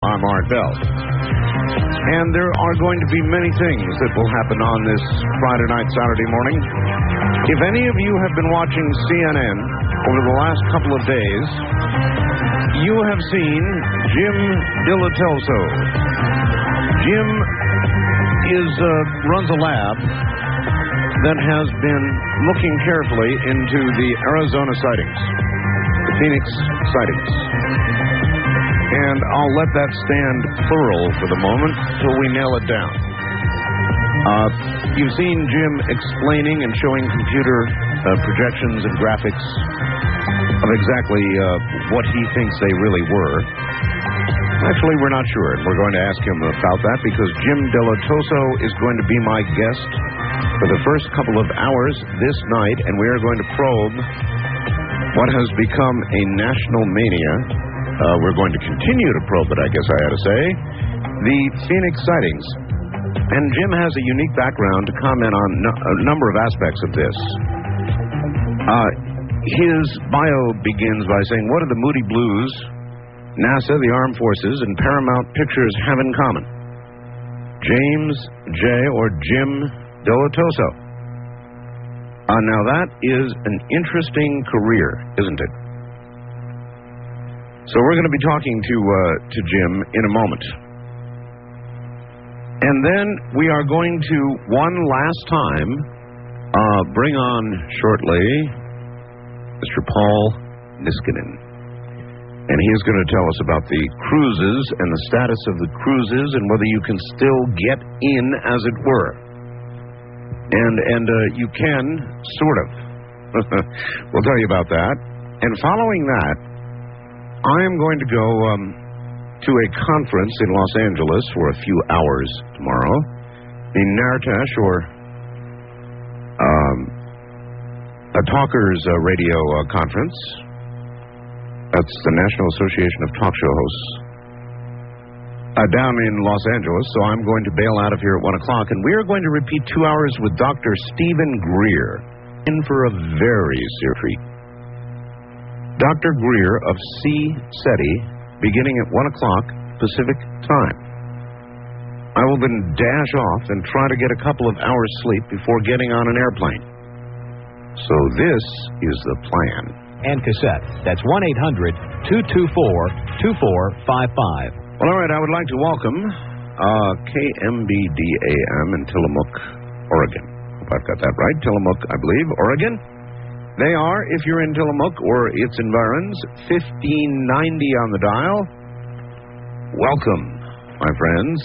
I'm Art Bell. And there are going to be many things that will happen on this Friday night, Saturday morning. If any of you have been watching CNN over the last couple of days, you have seen Jim Dilettoso. Jim runs a lab that has been looking carefully into the Arizona sightings, the Phoenix sightings. And I'll let that stand plural for the moment till we nail it down. You've seen Jim explaining and showing computer projections and graphics of exactly what he thinks they really were. Actually, we're not sure, and we're going to ask him about that because Jim Dilettoso is going to be my guest for the first couple of hours this night, and we are going to probe what has become a national mania. We're going to continue to probe it, I guess I ought to say, the Phoenix sightings. And Jim has a unique background to comment on a number of aspects of this. His bio begins by saying, what do the Moody Blues, NASA, the Armed Forces, and Paramount Pictures have in common? James J. or Jim Dilettoso. Now that is an interesting career, isn't it? So we're going to be talking to Jim in a moment. And then we are going to, one last time, bring on shortly Mr. Paul Niskanen. And he is going to tell us about the cruises and the status of the cruises and whether you can still get in, as it were. And you can, sort of. We'll tell you about that. And following that, I am going to go to a conference in Los Angeles for a few hours tomorrow, the Nartash, or a Talkers radio conference. That's the National Association of Talk Show Hosts, down in Los Angeles, so I'm going to bail out of here at 1 o'clock, and we are going to repeat 2 hours with Dr. Stephen Greer, in for a very serious treat. Dr. Greer of C-SETI, beginning at 1 o'clock Pacific time. I will then dash off and try to get a couple of hours sleep before getting on an airplane. So this is the plan. And cassette. That's 1-800-224-2455. Well, all right, I would like to welcome KMBD-AM in Tillamook, Oregon. Hope I've got that right. Tillamook, I believe, Oregon. They are, if you're in Tillamook or its environs, 1590 on the dial. Welcome, my friends,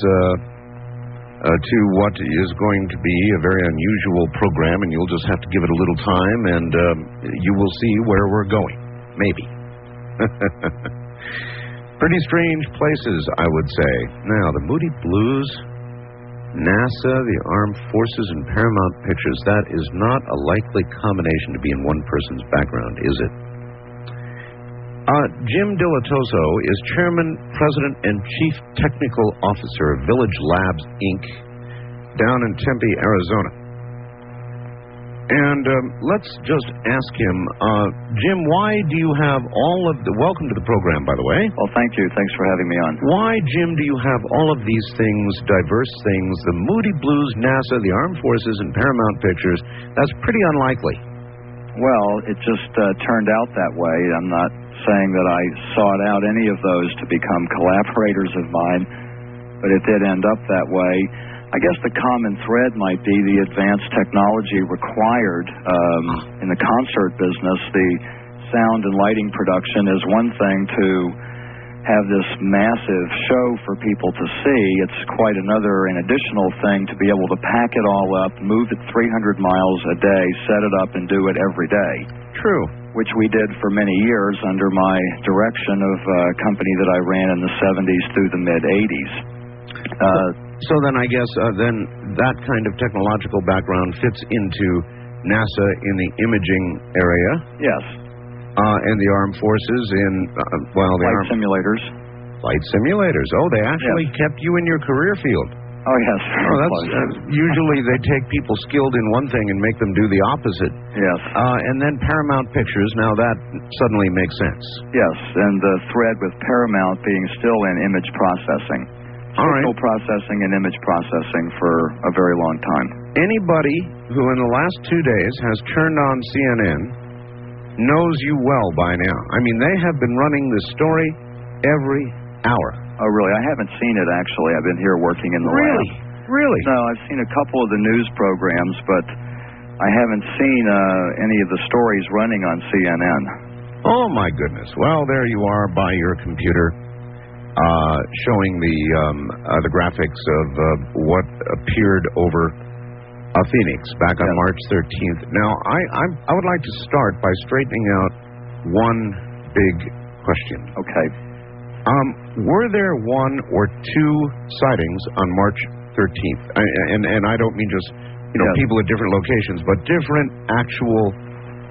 to what is going to be a very unusual program, and you'll just have to give it a little time, and you will see where we're going. Maybe. Pretty strange places, I would say. Now, the Moody Blues, NASA, the Armed Forces, and Paramount Pictures. That is not a likely combination to be in one person's background, is it? Jim Dilettoso is Chairman, President, and Chief Technical Officer of Village Labs, Inc., down in Tempe, Arizona. And let's just ask him, Jim, why do you have all of the... Welcome to the program, by the way. Well, thank you. Thanks for having me on. Why, Jim, do you have all of these things, diverse things, the Moody Blues, NASA, the Armed Forces, and Paramount Pictures? That's pretty unlikely. Well, it just turned out that way. I'm not saying that I sought out any of those to become collaborators of mine, but it did end up that way. I guess the common thread might be the advanced technology required in the concert business. The sound and lighting production is one thing to have this massive show for people to see. It's quite another and additional thing to be able to pack it all up, move it 300 miles a day, set it up, and do it every day. True. Which we did for many years under my direction of a company that I ran in the 70s through the mid-80s. So then I guess then that kind of technological background fits into NASA in the imaging area. Yes. And the Armed Forces in, Flight simulators. Flight simulators. Oh, they actually kept you in your career field. Oh, yes. Usually they take people skilled in one thing and make them do the opposite. Yes. And then Paramount Pictures, now that suddenly makes sense. Yes, and the thread with Paramount being still in image processing. Signal processing and image processing for a very long time. Anybody who in the last 2 days has turned on CNN knows you well by now. I mean, they have been running this story every hour. Oh, really? I haven't seen it, actually. I've been here working in the lab. Really? No, I've seen a couple of the news programs, but I haven't seen any of the stories running on CNN. Oh, my goodness. Well, there you are by your computer, showing the graphics of what appeared over Phoenix back on March 13th. Now, I would like to start by straightening out one big question. Okay. Were there one or two sightings on March 13th? And I don't mean just, people at different locations, but different actual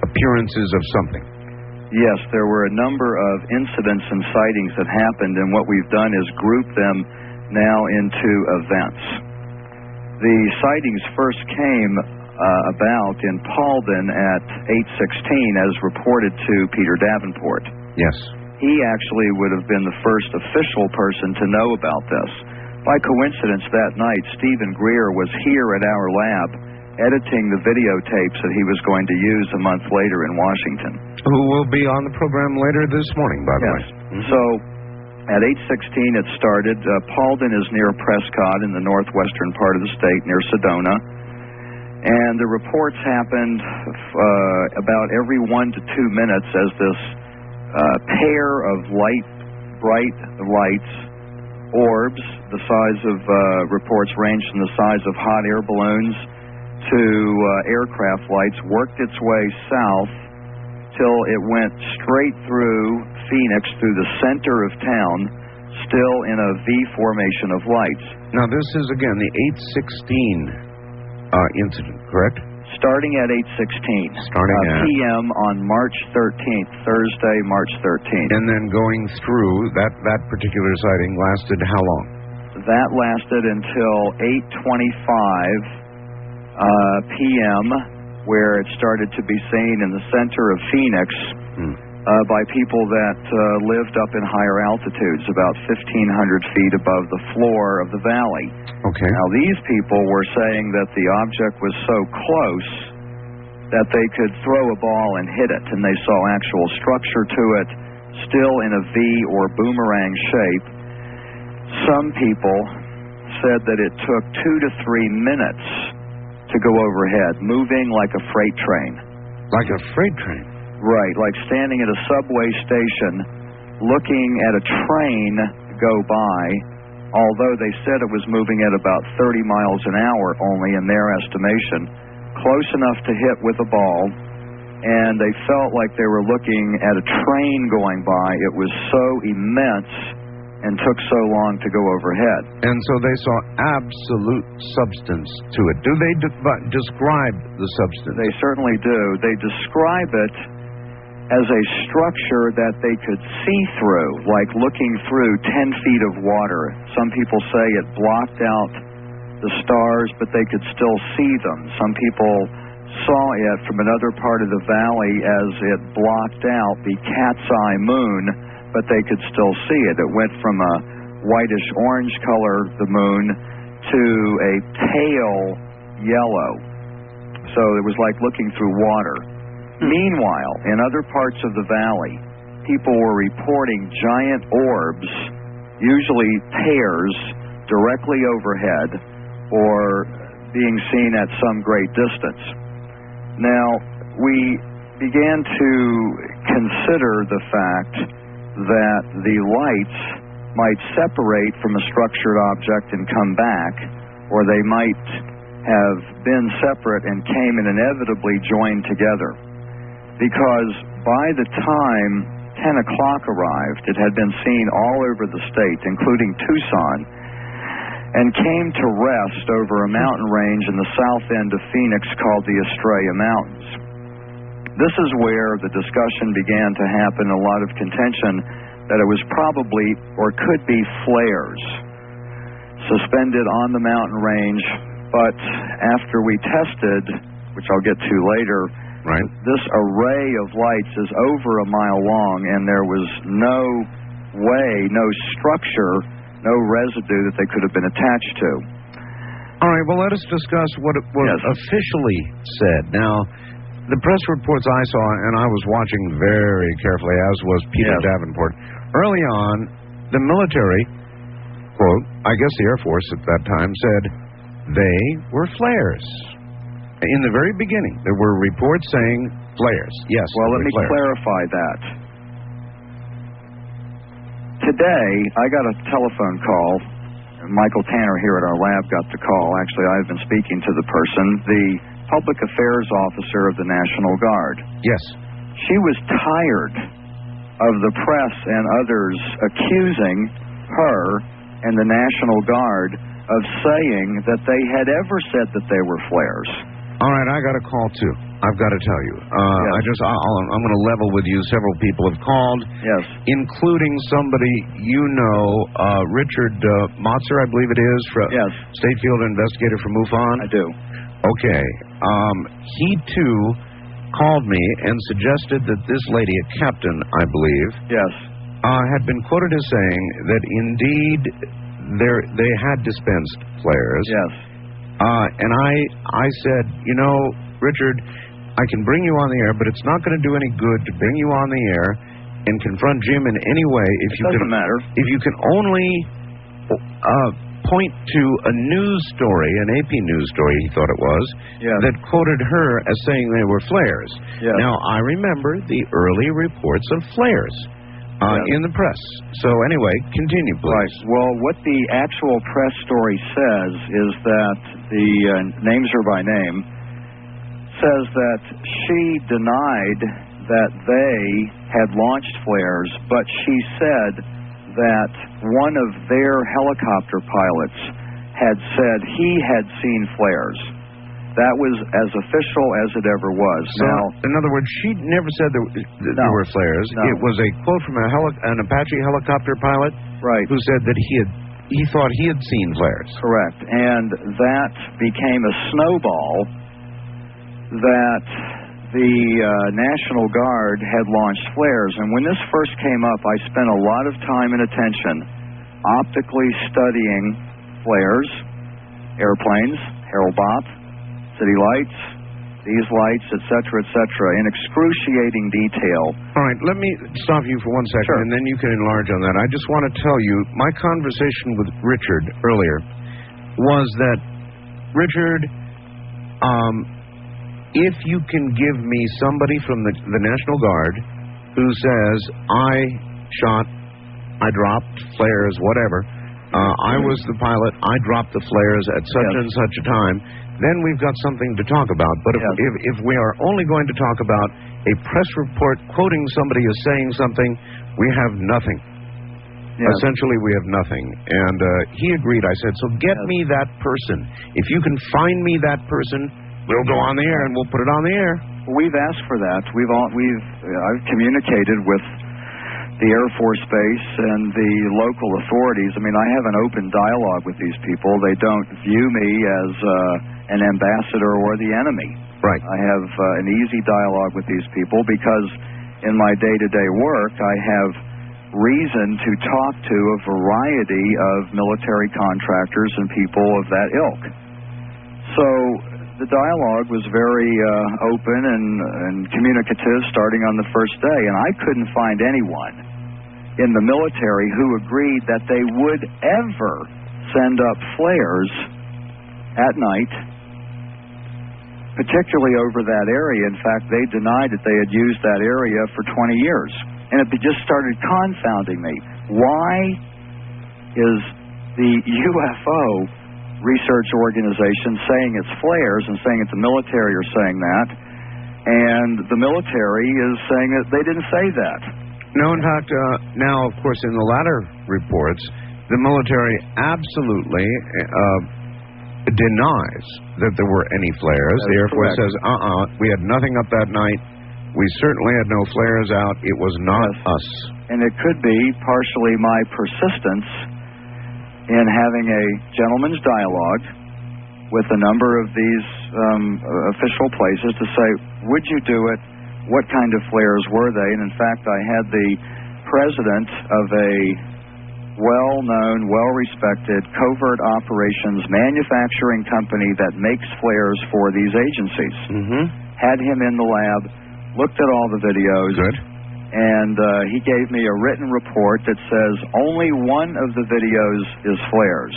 appearances of something. Yes, there were a number of incidents and sightings that happened, and what we've done is group them now into events. The sightings first came about in Paulden at 8:16, as reported to Peter Davenport. Yes. He actually would have been the first official person to know about this. By coincidence, that night, Stephen Greer was here at our lab editing the videotapes that he was going to use a month later in Washington. Who will be on the program later this morning, by the way. Mm-hmm. So, at 8:16 it started. Paulden is near Prescott in the northwestern part of the state, near Sedona. And the reports happened about every 1 to 2 minutes as this pair of bright lights, orbs, the size of, reports ranged from the size of hot air balloons to aircraft lights, worked its way south till it went straight through Phoenix, through the center of town, still in a V formation of lights. Now, this is, again, the 8:16 incident, correct? Starting at 8:16 p.m. on March 13th, Thursday, March 13th. And then going through, that particular sighting lasted how long? That lasted until 8:25 p.m., where it started to be seen in the center of Phoenix by people that lived up in higher altitudes, about 1,500 feet above the floor of the valley. Okay. Now, these people were saying that the object was so close that they could throw a ball and hit it, and they saw actual structure to it, still in a V or boomerang shape. Some people said that it took 2 to 3 minutes to go overhead, moving like a freight train. Like a freight train? Right, like standing at a subway station, looking at a train go by, although they said it was moving at about 30 miles an hour only in their estimation, close enough to hit with a ball, and they felt like they were looking at a train going by. It was so immense and took so long to go overhead. And so they saw absolute substance to it. Do they describe the substance? They certainly do. They describe it as a structure that they could see through, like looking through 10 feet of water. Some people say it blocked out the stars, but they could still see them. Some people saw it from another part of the valley as it blocked out the cat's eye moon, but they could still see it. It went from a whitish-orange color, the moon, to a pale yellow. So it was like looking through water. Meanwhile, in other parts of the valley, people were reporting giant orbs, usually pairs, directly overhead or being seen at some great distance. Now, we began to consider the fact that the lights might separate from a structured object and come back, or they might have been separate and came and inevitably joined together. Because by the time 10 o'clock arrived, it had been seen all over the state, including Tucson, and came to rest over a mountain range in the south end of Phoenix called the Estrella Mountains. This is where the discussion began to happen, a lot of contention that it was probably or could be flares. suspended on the mountain range, but after we tested, which I'll get to later, right, this array of lights is over a mile long, and there was no way, no structure, no residue that they could have been attached to. All right, well, let us discuss what it was officially said. Now, the press reports I saw, and I was watching very carefully, as was Peter Davenport, early on, the military, quote, I guess the Air Force at that time, said they were flares. In the very beginning, there were reports saying flares. Yes, well, let me clarify that. Today, I got a telephone call. Michael Tanner here at our lab got the call. Actually, I've been speaking to the person, the public affairs officer of the National Guard. Yes. She was tired of the press and others accusing her and the National Guard of saying that they had ever said that they were flares. All right, I got a call, too. I've got to tell you. I'm going to level with you. Several people have called, including somebody you know, Richard Motzer, I believe it is, State Field Investigator for MUFON. I do. Okay. He, too, called me and suggested that this lady, a captain, I believe, had been quoted as saying that indeed they had dispensed flares. Yes. And I said, you know, Richard, I can bring you on the air, but it's not going to do any good to bring you on the air and confront Jim in any way if you can only point to a news story, an AP news story, he thought it was, that quoted her as saying they were flares. Yes. Now, I remember the early reports of flares in the press. So anyway, continue, please. Right. Well, what the actual press story says is that the names are by name, says that she denied that they had launched flares, but she said that one of their helicopter pilots had said he had seen flares. That was as official as it ever was. So, now, in other words, she never said there were flares. No. It was a quote from an Apache helicopter pilot, who said that he thought he had seen flares. Correct, and that became a snowball that the National Guard had launched flares. And when this first came up, I spent a lot of time and attention optically studying flares, airplanes, Harold-Bopp, city lights, these lights, etc., in excruciating detail. All right, let me stop you for 1 second, and then you can enlarge on that. I just want to tell you, my conversation with Richard earlier was that, Richard, if you can give me somebody from the National Guard who says, I shot, I dropped flares, whatever, I was the pilot, I dropped the flares at such and such a time, then we've got something to talk about. But if we are only going to talk about a press report quoting somebody as saying something, we have nothing. Essentially, we have nothing. And he agreed. I said, so get me that person. If you can find me that person, we'll go on the air and we'll put it on the air. We've asked for that. I've communicated with the Air Force Base and the local authorities. I mean, I have an open dialogue with these people. They don't view me as an ambassador or the enemy. Right. I have an easy dialogue with these people because in my day-to-day work, I have reason to talk to a variety of military contractors and people of that ilk. So the dialogue was very open and communicative starting on the first day, and I couldn't find anyone in the military who agreed that they would ever send up flares at night, particularly over that area. In fact, they denied that they had used that area for 20 years, and it just started confounding me. Why is the UFO research organization saying it's flares and saying that the military are saying that, and the military is saying that they didn't say that? No, in fact, now, of course, in the latter reports, the military absolutely denies that there were any flares. The Air Force says, we had nothing up that night. We certainly had no flares out. It was not us. And it could be partially my persistence in having a gentleman's dialogue with a number of these official places to say, would you do it? What kind of flares were they? And in fact, I had the president of a well-known, well-respected covert operations manufacturing company that makes flares for these agencies. Had him in the lab, looked at all the videos. Good. And he gave me a written report that says only one of the videos is flares.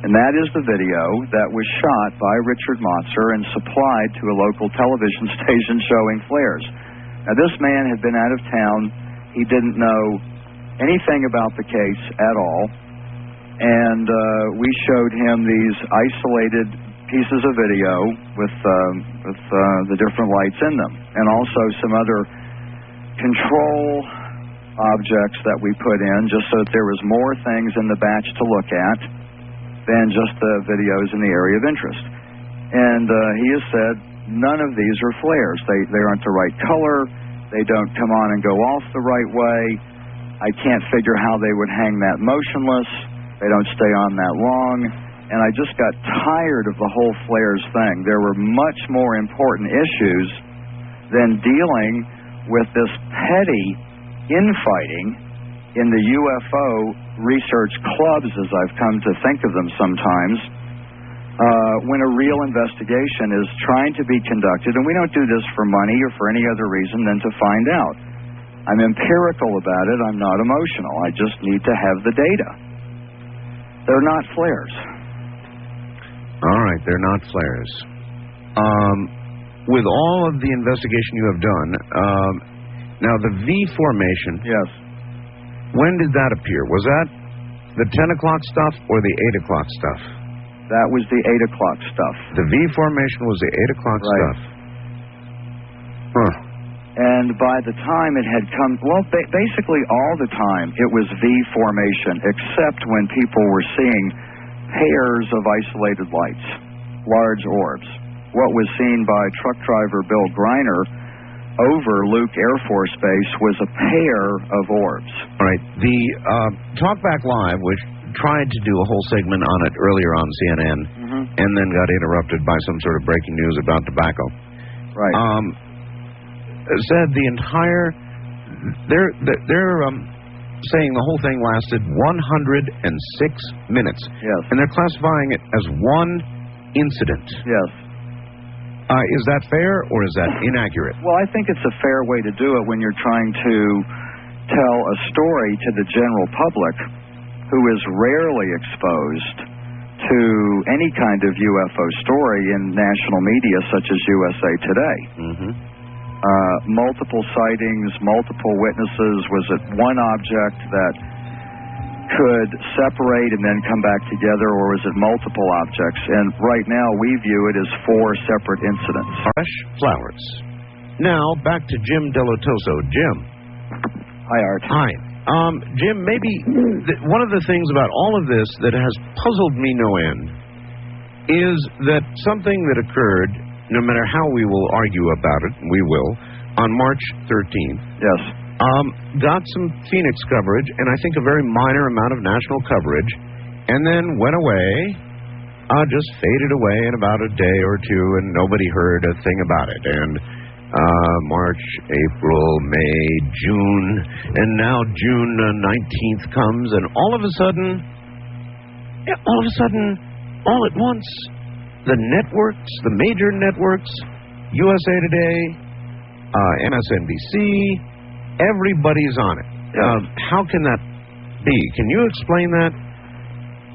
And that is the video that was shot by Richard Motzer and supplied to a local television station showing flares. Now, this man had been out of town. He didn't know anything about the case at all. And we showed him these isolated pieces of video with the different lights in them, and also some other control objects that we put in, just so that there was more things in the batch to look at than just the videos in the area of interest. And he has said none of these are flares. They aren't the right color. They don't come on and go off the right way. I can't figure how they would hang that motionless. They don't stay on that long. And I just got tired of the whole flares thing. There were much more important issues than dealing with this petty infighting in the UFO research clubs, as I've come to think of them sometimes, when a real investigation is trying to be conducted. And we don't do this for money or for any other reason than to find out. I'm empirical about it. I'm not emotional. I just need to have the data. They're not flares. All right, they're not flares. With all of the investigation you have done, now the V formation. Yes. When did that appear? Was that the 10 o'clock stuff or the 8 o'clock stuff? That was the 8 o'clock stuff. The V formation was the 8 o'clock stuff. Huh. And by the time it had come, well, basically all the time it was V formation, except when people were seeing pairs of isolated lights, large orbs. What was seen by truck driver Bill Greiner over Luke Air Force Base was a pair of orbs. All right. The Talkback Live, which tried to do a whole segment on it earlier on CNN, and then got interrupted by some sort of breaking news about tobacco. Right. Said the entire, they're saying the whole thing lasted 106 minutes. Yes. And they're classifying it as one incident. Yes. Is that fair or is that inaccurate? Well, I think it's a fair way to do it when you're trying to tell a story to the general public who is rarely exposed to any kind of UFO story in national media such as USA Today. Multiple sightings, multiple witnesses. Was it one object that could separate and then come back together, or was it multiple objects? And right now we view it as 4 separate incidents. Fresh flowers. Now back to Jim Dilettoso. Jim. Hi, Art. Hi. Jim, maybe one of the things about all of this that has puzzled me no end is that something that occurred, no matter how we will argue about it, we will, on March 13th. Yes. Got some Phoenix coverage, and I think a very minor amount of national coverage, and then went away, just faded away in about a day or two, and nobody heard a thing about it. And March, April, May, June, and now June 19th comes, and all of a sudden, all at once, the networks, the major networks, USA Today, MSNBC, everybody's on it. How can that be? Can you explain that?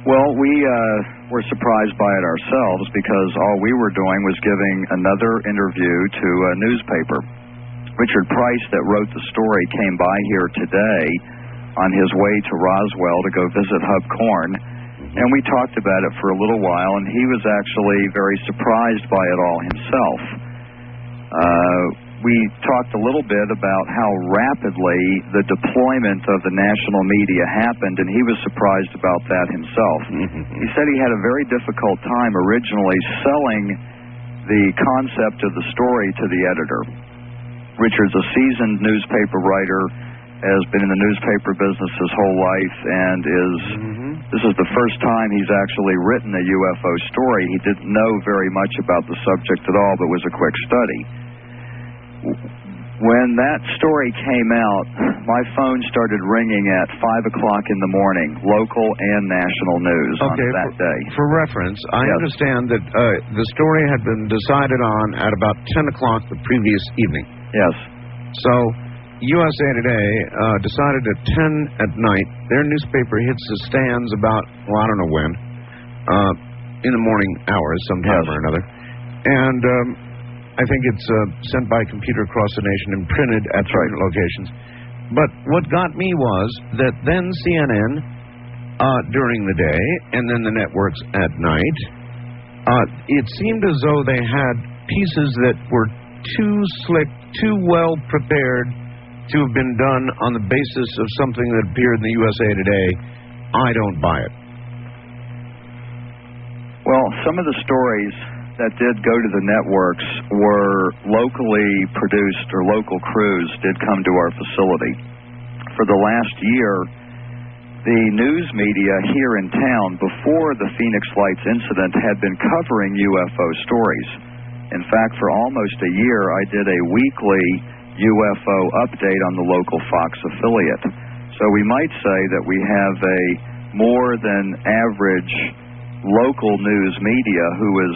Well, we were surprised by it ourselves because all we were doing was giving another interview to a newspaper. Richard Price, that wrote the story, came by here today on his way to Roswell to go visit Hub Corn, and we talked about it for a little while, and he was actually very surprised by it all himself. We talked a little bit about how rapidly the deployment of the national media happened, and he was surprised about that himself. He said he had a very difficult time originally selling the concept of the story to the editor. Richard's a seasoned newspaper writer, has been in the newspaper business his whole life and this is the first time he's actually written a UFO story. He didn't know very much about the subject at all, but was a quick study. When that story came out, my phone started ringing at 5 o'clock in the morning, local and national news on that day. For reference, I understand that the story had been decided on at about 10 o'clock the previous evening. Yes. So, USA Today decided at 10 at night. Their newspaper hits the stands about, well, I don't know when, in the morning hours, sometime or another. And I think it's sent by computer across the nation and printed at certain locations. But what got me was that then CNN during the day and then the networks at night, it seemed as though they had pieces that were too slick, too well prepared to have been done on the basis of something that appeared in the USA Today. I don't buy it. Well, some of the stories that did go to the networks were locally produced, or local crews did come to our facility. For the last year, the news media here in town, before the Phoenix Lights incident, had been covering UFO stories. In fact, for almost a year, I did a weekly UFO update on the local Fox affiliate. So we might say that we have a more than average local news media who is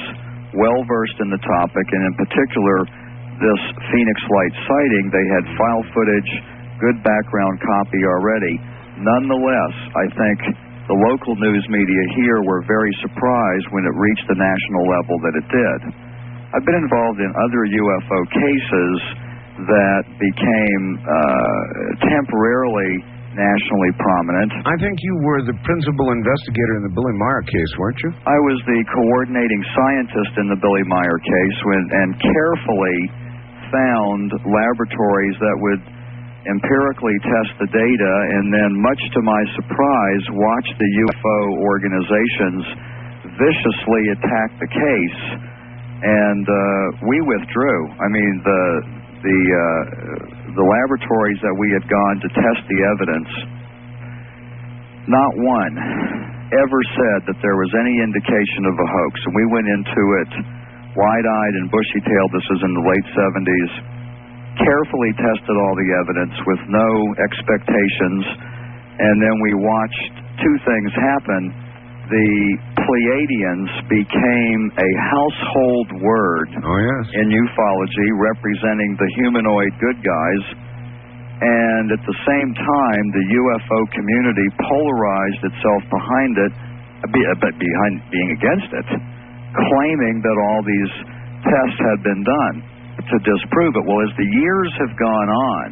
well-versed in the topic, and in particular, this Phoenix Light sighting, they had file footage, good background copy already. Nonetheless, I think the local news media here were very surprised when it reached the national level that it did. I've been involved in other UFO cases that became temporarily nationally prominent. I think you were the principal investigator in the Billy Meier case, weren't you? I was the coordinating scientist in the Billy Meier case and carefully found laboratories that would empirically test the data, and then, much to my surprise, watched the UFO organizations viciously attack the case, and we withdrew. I mean, the laboratories that we had gone to test the evidence, not one ever said that there was any indication of a hoax. And we went into it wide-eyed and bushy-tailed. This was in the late 70s. Carefully tested all the evidence with no expectations. And then we watched two things happen. The Pleiadians became a household word in ufology, representing the humanoid good guys, and at the same time, the UFO community polarized itself behind it, but behind being against it, claiming that all these tests had been done to disprove it. Well, as the years have gone on,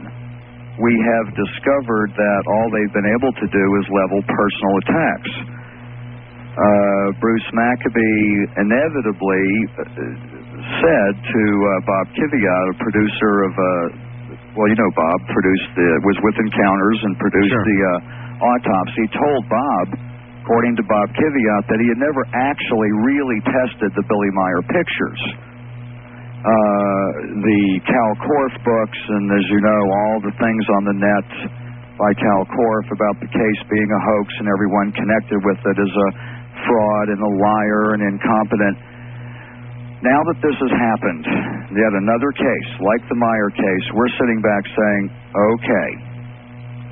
we have discovered that all they've been able to do is level personal attacks. Bruce Maccabee inevitably said to Bob Kvyat, a producer of, well, you know, Bob was with Encounters and produced the autopsy, told Bob, according to Bob Kvyat, that he had never actually really tested the Billy Meier pictures. The Cal Korff books, and as you know, all the things on the net by Cal Korff about the case being a hoax and everyone connected with it as a fraud and a liar and incompetent. Now that this has happened, yet another case, like the Meier case, we're sitting back saying, okay,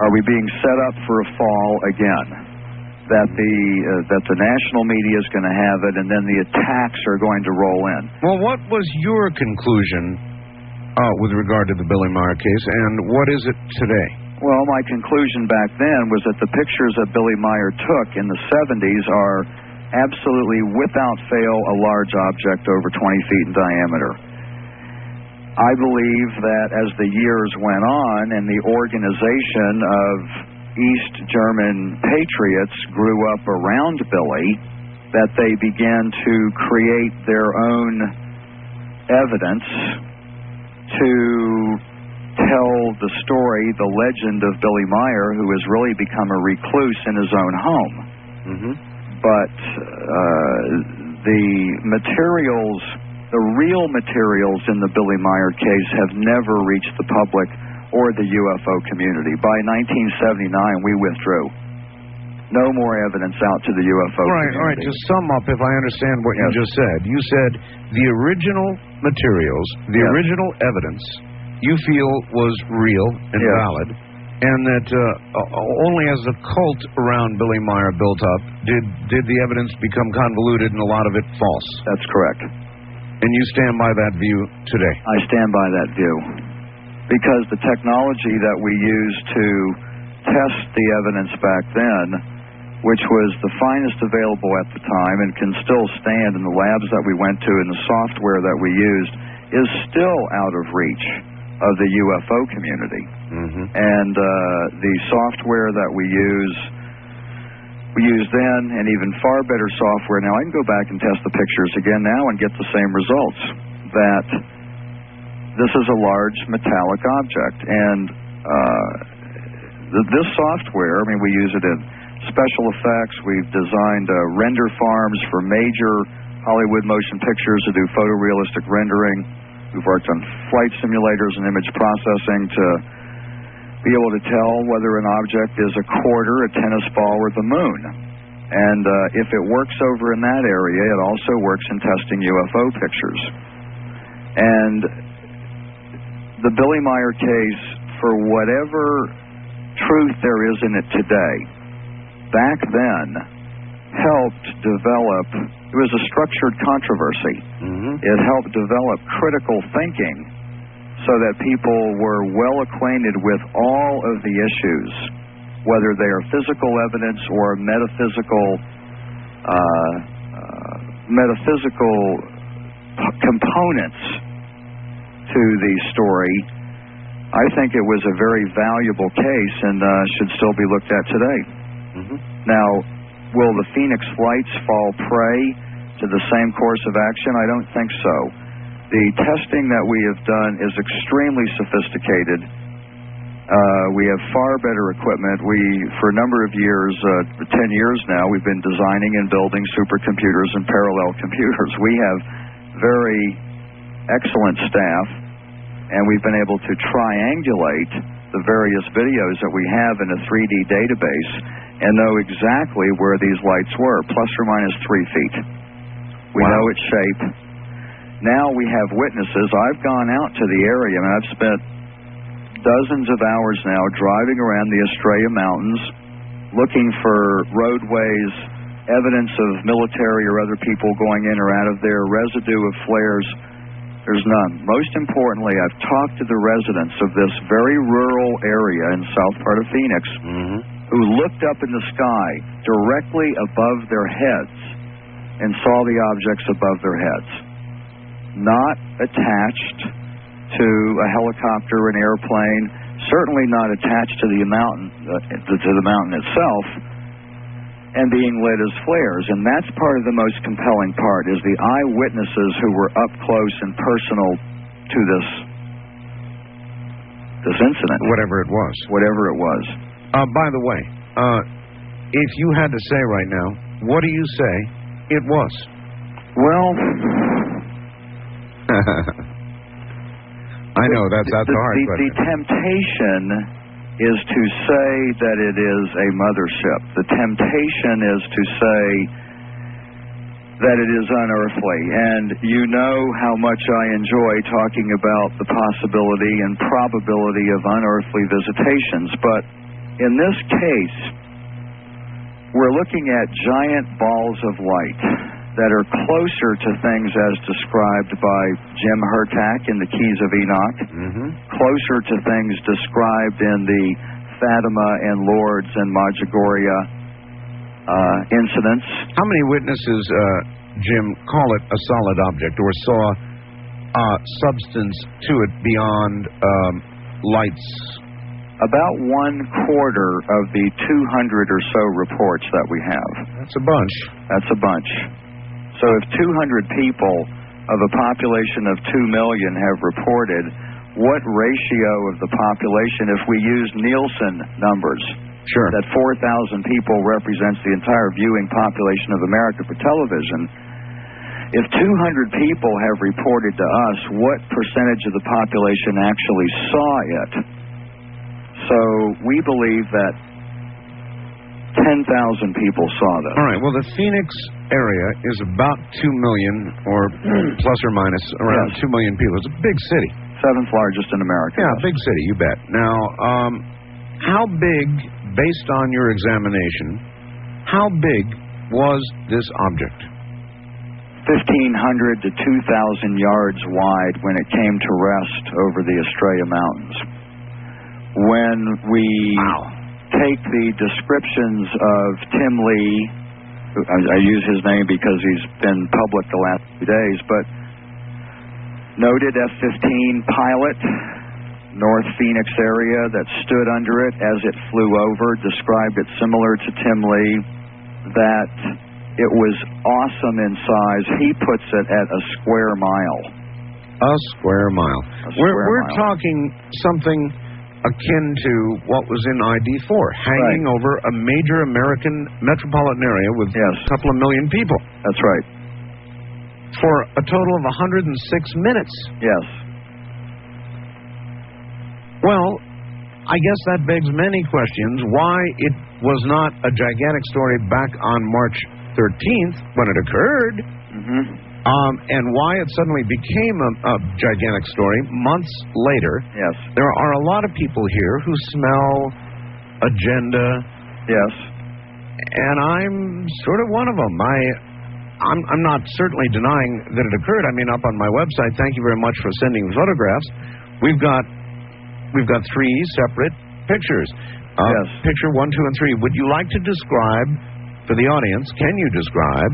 are we being set up for a fall again? That the national media is going to have it, and then the attacks are going to roll in. Well, what was your conclusion with regard to the Billy Meier case, and what is it today? Well, my conclusion back then was that the pictures that Billy Meier took in the 70s are absolutely, without fail, a large object over 20 feet in diameter. I believe that as the years went on and the organization of East German patriots grew up around Billy, that they began to create their own evidence to tell the story, the legend of Billy Meier, who has really become a recluse in his own home. But the materials, the real materials in the Billy Meier case have never reached the public or the UFO community. By 1979, we withdrew. No more evidence out to the UFO community. All right. To sum up, if I understand what you just said, you said the original materials, the original evidence, you feel was real and valid, and that only as the cult around Billy Meier built up did the evidence become convoluted and a lot of it false. That's correct. And you stand by that view today? I stand by that view. Because the technology that we used to test the evidence back then, which was the finest available at the time and can still stand in the labs that we went to and the software that we used, is still out of reach of the UFO community. And the software that we used then, and even far better software now, I can go back and test the pictures again now and get the same results, that this is a large metallic object. And this software, I mean, we use it in special effects. We've designed render farms for major Hollywood motion pictures to do photorealistic rendering. We've worked on flight simulators and image processing to be able to tell whether an object is a quarter, a tennis ball, or the moon. And if it works over in that area, it also works in testing UFO pictures. And the Billy Meier case, for whatever truth there is in it today, back then helped develop, it was a structured controversy. It helped develop critical thinking so that people were well acquainted with all of the issues, whether they are physical evidence or metaphysical components to the story. I think it was a very valuable case and should still be looked at today. Now, will the Phoenix flights fall prey to the same course of action? I don't think so. The testing that we have done is extremely sophisticated. We have far better equipment. For a number of years, 10 years now, we've been designing and building supercomputers and parallel computers. We have very excellent staff, and we've been able to triangulate the various videos that we have in a 3D database and know exactly where these lights were, plus or minus 3 feet. We know its shape. Now we have witnesses. I've gone out to the area, and I've spent dozens of hours now driving around the Estrella Mountains looking for roadways, evidence of military or other people going in or out of there, residue of flares. There's none. Most importantly, I've talked to the residents of this very rural area in south part of Phoenix who looked up in the sky directly above their heads and saw the objects above their heads. Not attached to a helicopter, an airplane, certainly not attached to the mountain itself, and being lit as flares. And that's part of the most compelling part, is the eyewitnesses who were up close and personal to this incident. Whatever it was. By the way, if you had to say right now, what do you say it was? Well, I know that's the hard question. The temptation is to say that it is a mothership. The temptation is to say that it is unearthly. And you know how much I enjoy talking about the possibility and probability of unearthly visitations. But in this case, we're looking at giant balls of light that are closer to things as described by Jim Hurtak in the Keys of Enoch, closer to things described in the Fatima and Lourdes and Medjugorje incidents. How many witnesses, Jim, call it a solid object or saw substance to it beyond lights? About 1/4 of the 200 or so reports that we have. That's a bunch. That's a bunch. So if 200 people of a population of 2 million have reported, what ratio of the population, if we use Nielsen numbers, that 4,000 people represents the entire viewing population of America for television, if 200 people have reported to us, what percentage of the population actually saw it? So we believe that 10,000 people saw this. All right. Well, the Phoenix area is about 2 million, or plus or minus around 2 million people. It's a big city. 7th largest in America. Yeah, big city, you bet. Now, how big, based on your examination, how big was this object? 1,500 to 2,000 yards wide when it came to rest over the Estrella Mountains. When we take the descriptions of Tim Lee, I use his name because he's been public the last few days, but noted F-15 pilot, North Phoenix area that stood under it as it flew over, described it similar to Tim Lee, that it was awesome in size. He puts it at a square mile. A square mile. We're talking something akin to what was in ID4, hanging over a major American metropolitan area with a couple of million people. That's right. For a total of 106 minutes. Yes. Well, I guess that begs many questions. Why it was not a gigantic story back on March 13th when it occurred, and why it suddenly became a gigantic story months later. Yes. There are a lot of people here who smell agenda. Yes. And I'm sort of one of them. I'm not certainly denying that it occurred. I mean, up on my website, thank you very much for sending the photographs. We've got 3 separate pictures. Picture 1, 2, and 3. Would you like to describe for the audience? Can you describe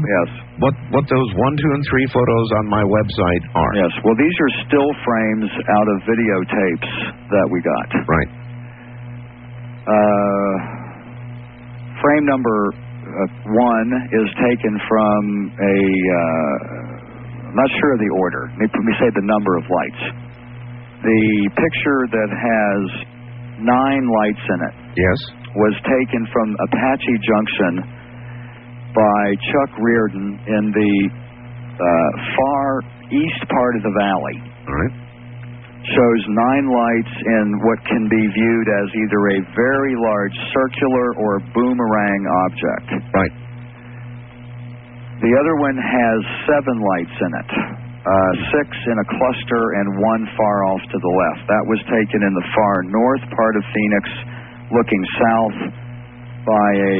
what those 1, 2, and 3 photos on my website are? Yes. Well, these are still frames out of videotapes that we got. Right. Frame number 1 is taken from I'm not sure of the order. Let me say the number of lights. The picture that has 9 lights in it was taken from Apache Junction by Chuck Reardon in the far east part of the valley. All right. Shows 9 lights in what can be viewed as either a very large circular or boomerang object. Right. The other one has 7 lights in it. 6 in a cluster and 1 far off to the left. That was taken in the far north part of Phoenix, looking south by a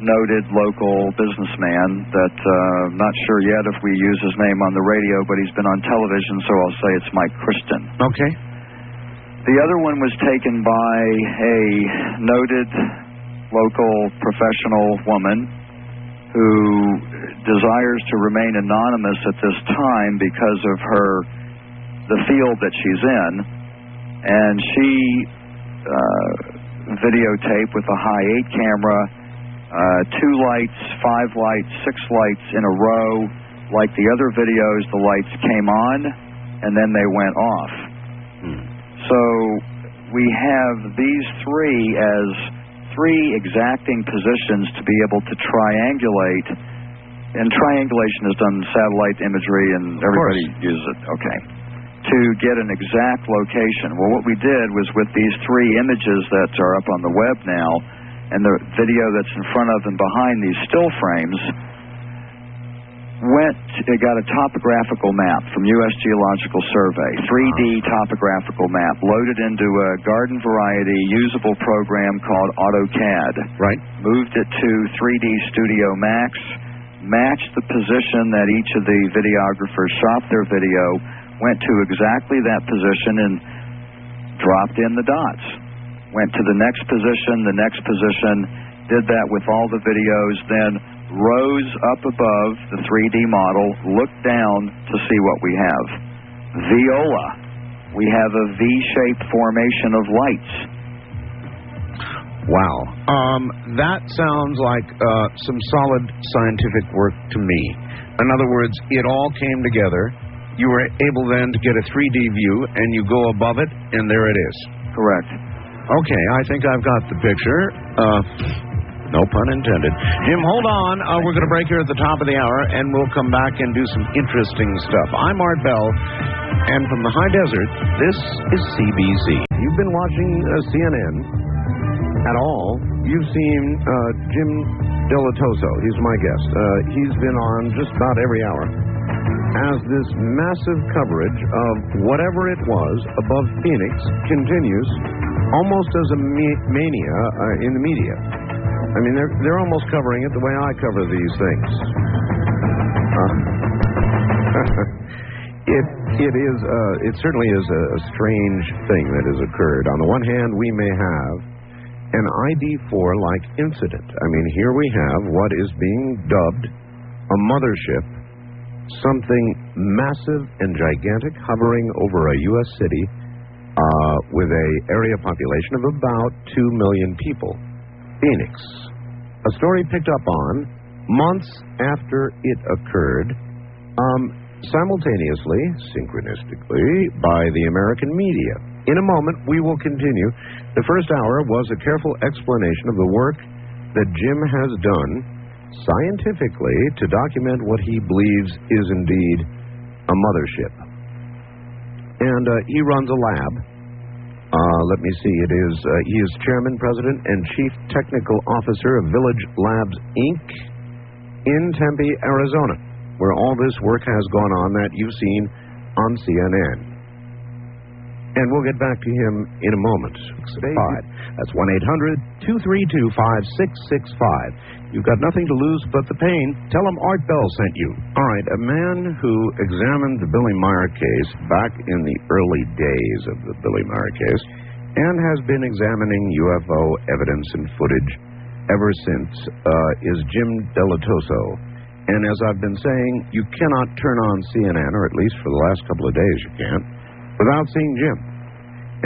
noted local businessman that I'm not sure yet if we use his name on the radio, but he's been on television, so I'll say it's Mike Kristen. Okay. The other one was taken by a noted local professional woman who desires to remain anonymous at this time because of the field that she's in, and she videotaped with a high 8 camera 2 lights, 5 lights, 6 lights in a row. Like the other videos, the lights came on and then they went off. So we have these 3 as 3 exacting positions to be able to triangulate, and triangulation is done in satellite imagery and everybody uses it, to get an exact location. Well, what we did was with these 3 images that are up on the web now, and the video that's in front of and behind these still frames, it got a topographical map from U.S. Geological Survey, 3D topographical map, loaded into a garden variety usable program called AutoCAD. Right. Moved it to 3D Studio Max, matched the position that each of the videographers shot their video, went to exactly that position and dropped in the dots. Went to the next position, did that with all the videos, then rose up above the 3D model, looked down to see what we have. Viola. We have a V-shaped formation of lights. Wow. That sounds like some solid scientific work to me. In other words, it all came together. You were able then to get a 3D view, and you go above it, and there it is. Correct. Okay, I think I've got the picture. No pun intended. Jim, hold on. We're going to break here at the top of the hour, and we'll come back and do some interesting stuff. I'm Art Bell, and from the high desert, this is CBC. You've been watching CNN. at all, you've seen Jim Dilettoso. He's my guest. He's been on just about every hour as this massive coverage of whatever it was above Phoenix continues almost as a mania in the media. I mean, they're almost covering it the way I cover these things. It certainly is a strange thing that has occurred. On the one hand, we may have an ID4-like incident. I mean, here we have what is being dubbed a mothership, something massive and gigantic hovering over a U.S. city with an area population of about 2 million people. Phoenix. A story picked up on months after it occurred, simultaneously, synchronistically, by the American media. In a moment, we will continue. The first hour was a careful explanation of the work that Jim has done scientifically to document what he believes is indeed a mothership. And he runs a lab. Let me see. He is chairman, president, and chief technical officer of Village Labs, Inc. in Tempe, Arizona, where all this work has gone on that you've seen on CNN. And we'll get back to him in a moment. That's 1-800-232-5665. You've got nothing to lose but the pain. Tell him Art Bell sent you. All right, a man who examined the Billy Meier case back in the early days of the Billy Meier case and has been examining UFO evidence and footage ever since is Jim Dilettoso. And as I've been saying, you cannot turn on CNN, or at least for the last couple of days you can't, without seeing Jim.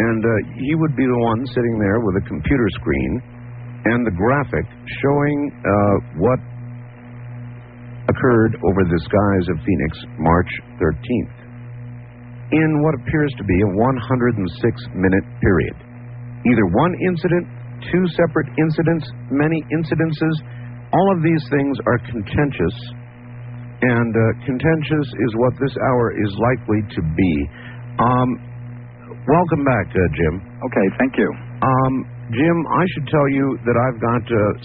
And he would be the one sitting there with a computer screen and the graphic showing what occurred over the skies of Phoenix March 13th in what appears to be a 106-minute period. Either one incident, two separate incidents, many incidences. All of these things are contentious, and contentious is what this hour is likely to be. Welcome back, Jim. Okay, thank you. Jim, I should tell you that I've got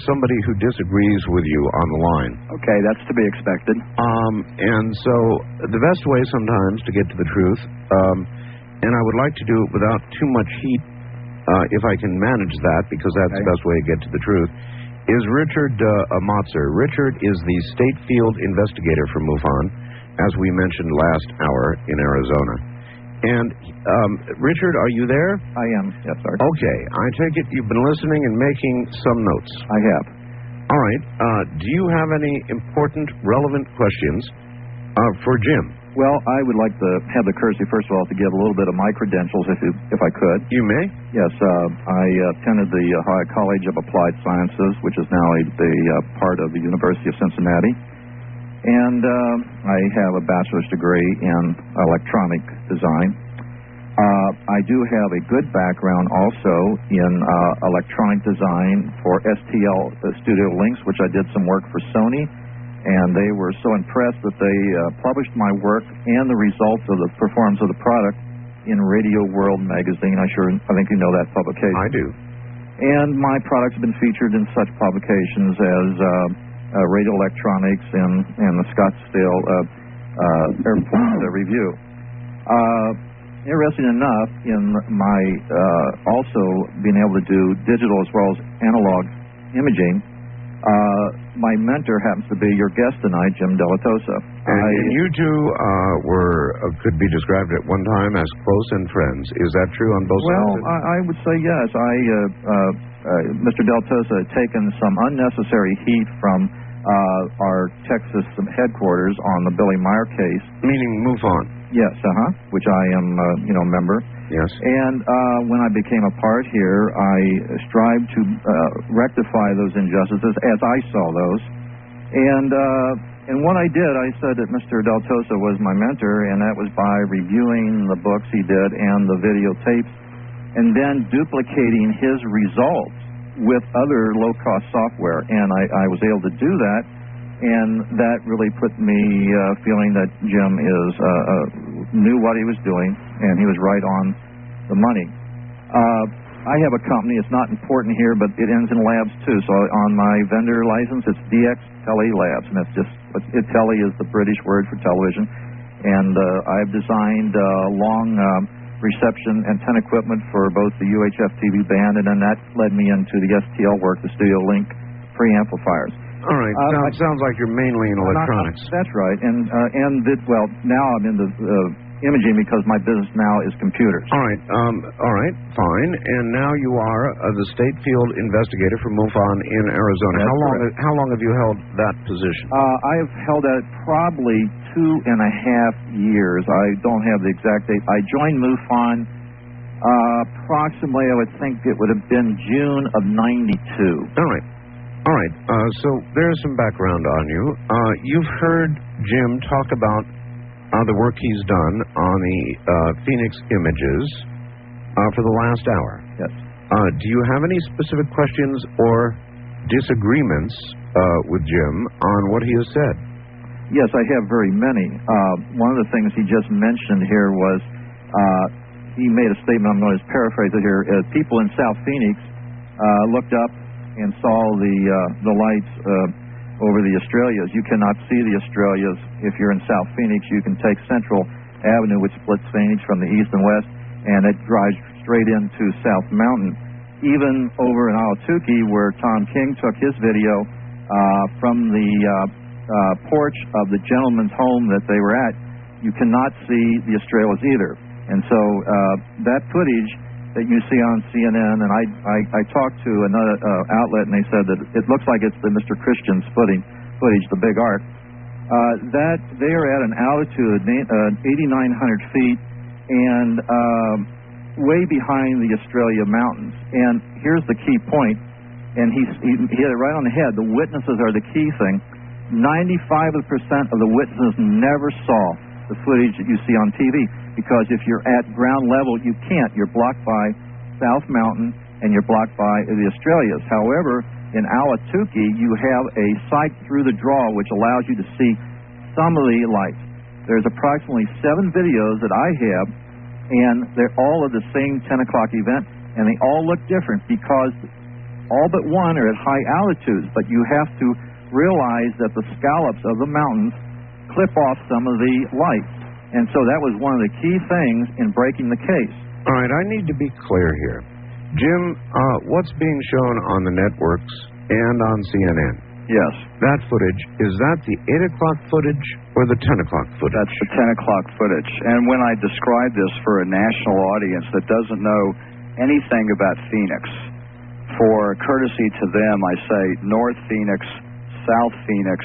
somebody who disagrees with you on the line. Okay, that's to be expected. And so the best way sometimes to get to the truth, and I would like to do it without too much heat, if I can manage that, because that's the best way to get to the truth, is Richard Motzer. Richard is the state field investigator for MUFON, as we mentioned last hour in Arizona. And, Richard, are you there? I am, yes, sir. Okay, I take it you've been listening and making some notes. I have. All right. Do you have any important, relevant questions for Jim? Well, I would like to have the courtesy, first of all, to give a little bit of my credentials, if I could. You may. Yes, I attended the Ohio College of Applied Sciences, which is now a part of the University of Cincinnati. And I have a bachelor's degree in electronic design. I do have a good background also in electronic design for STL Studio Links, which I did some work for Sony. And they were so impressed that they published my work and the results of the performance of the product in Radio World magazine. I think you know that publication. I do. And my products have been featured in such publications as Radio Electronics and the Scottsdale Airport Review. Interesting enough, in my also being able to do digital as well as analog imaging, my mentor happens to be your guest tonight, Jim Dilettoso. And you two could be described at one time as close and friends. Is that true on both sides? Well, I would say yes. Mr. Dilettoso had taken some unnecessary heat from our Texas headquarters on the Billy Meier case. Meaning MUFON. Yes, which I am, a member. Yes. And when I became a part here, I strived to rectify those injustices as I saw those. And what I did, I said that Mr. Dilettoso was my mentor, and that was by reviewing the books he did and the videotapes, and then duplicating his results with other low-cost software. And I was able to do that, and that really put me feeling that Jim knew what he was doing, and he was right on the money. I have a company. It's not important here, but it ends in labs too. So on my vendor license, it's DX Tele Labs, and that's just Tele is the British word for television. And I've designed long reception antenna equipment for both the UHF TV band, and then that led me into the STL work, the Studio Link preamplifiers. All right. Sounds like you're mainly in electronics. That's right. And now I'm in the imaging because my business now is computers. All right. Fine. And now you are the State Field Investigator for MUFON in Arizona. How long have you held that position? I have held that probably 2.5 years. I don't have the exact date. I joined MUFON approximately, I would think it would have been June of '92. All right. So there's some background on you. You've heard Jim talk about the work he's done on the Phoenix images for the last hour. Yes. Do you have any specific questions or disagreements with Jim on what he has said? Yes, I have very many. One of the things he just mentioned here was he made a statement, I'm going to paraphrase it here. People in South Phoenix looked up and saw the lights over the Australias. You cannot see the Australias if you're in South Phoenix. You can take Central Avenue, which splits Phoenix from the east and west, and it drives straight into South Mountain. Even over in Ahwatukee, where Tom King took his video from the porch of the gentleman's home that they were at, you cannot see the Australias either. And so that footage that you see on CNN, and I talked to another outlet, and they said that it looks like it's the Mr. Christian's footage, the big arc, that they are at an altitude 8,900 feet and way behind the Australia mountains. And here's the key point, and he hit it right on the head. The witnesses are the key thing. 95% of the witnesses never saw the footage that you see on TV, because if you're at ground level, you can't. You're blocked by South Mountain, and you're blocked by the Australias. However, in Ahwatukee, you have a sight through the draw, which allows you to see some of the lights. There's approximately 7 videos that I have, and they're all of the same 10 o'clock event, and they all look different because all but one are at high altitudes, but you have to realize that the scallops of the mountains clip off some of the lights. And so that was one of the key things in breaking the case. All right, I need to be clear here. Jim, what's being shown on the networks and on CNN? Yes. That footage, is that the 8 o'clock footage or the 10 o'clock footage? That's the 10 o'clock footage. And when I describe this for a national audience that doesn't know anything about Phoenix, for courtesy to them, I say North Phoenix, South Phoenix,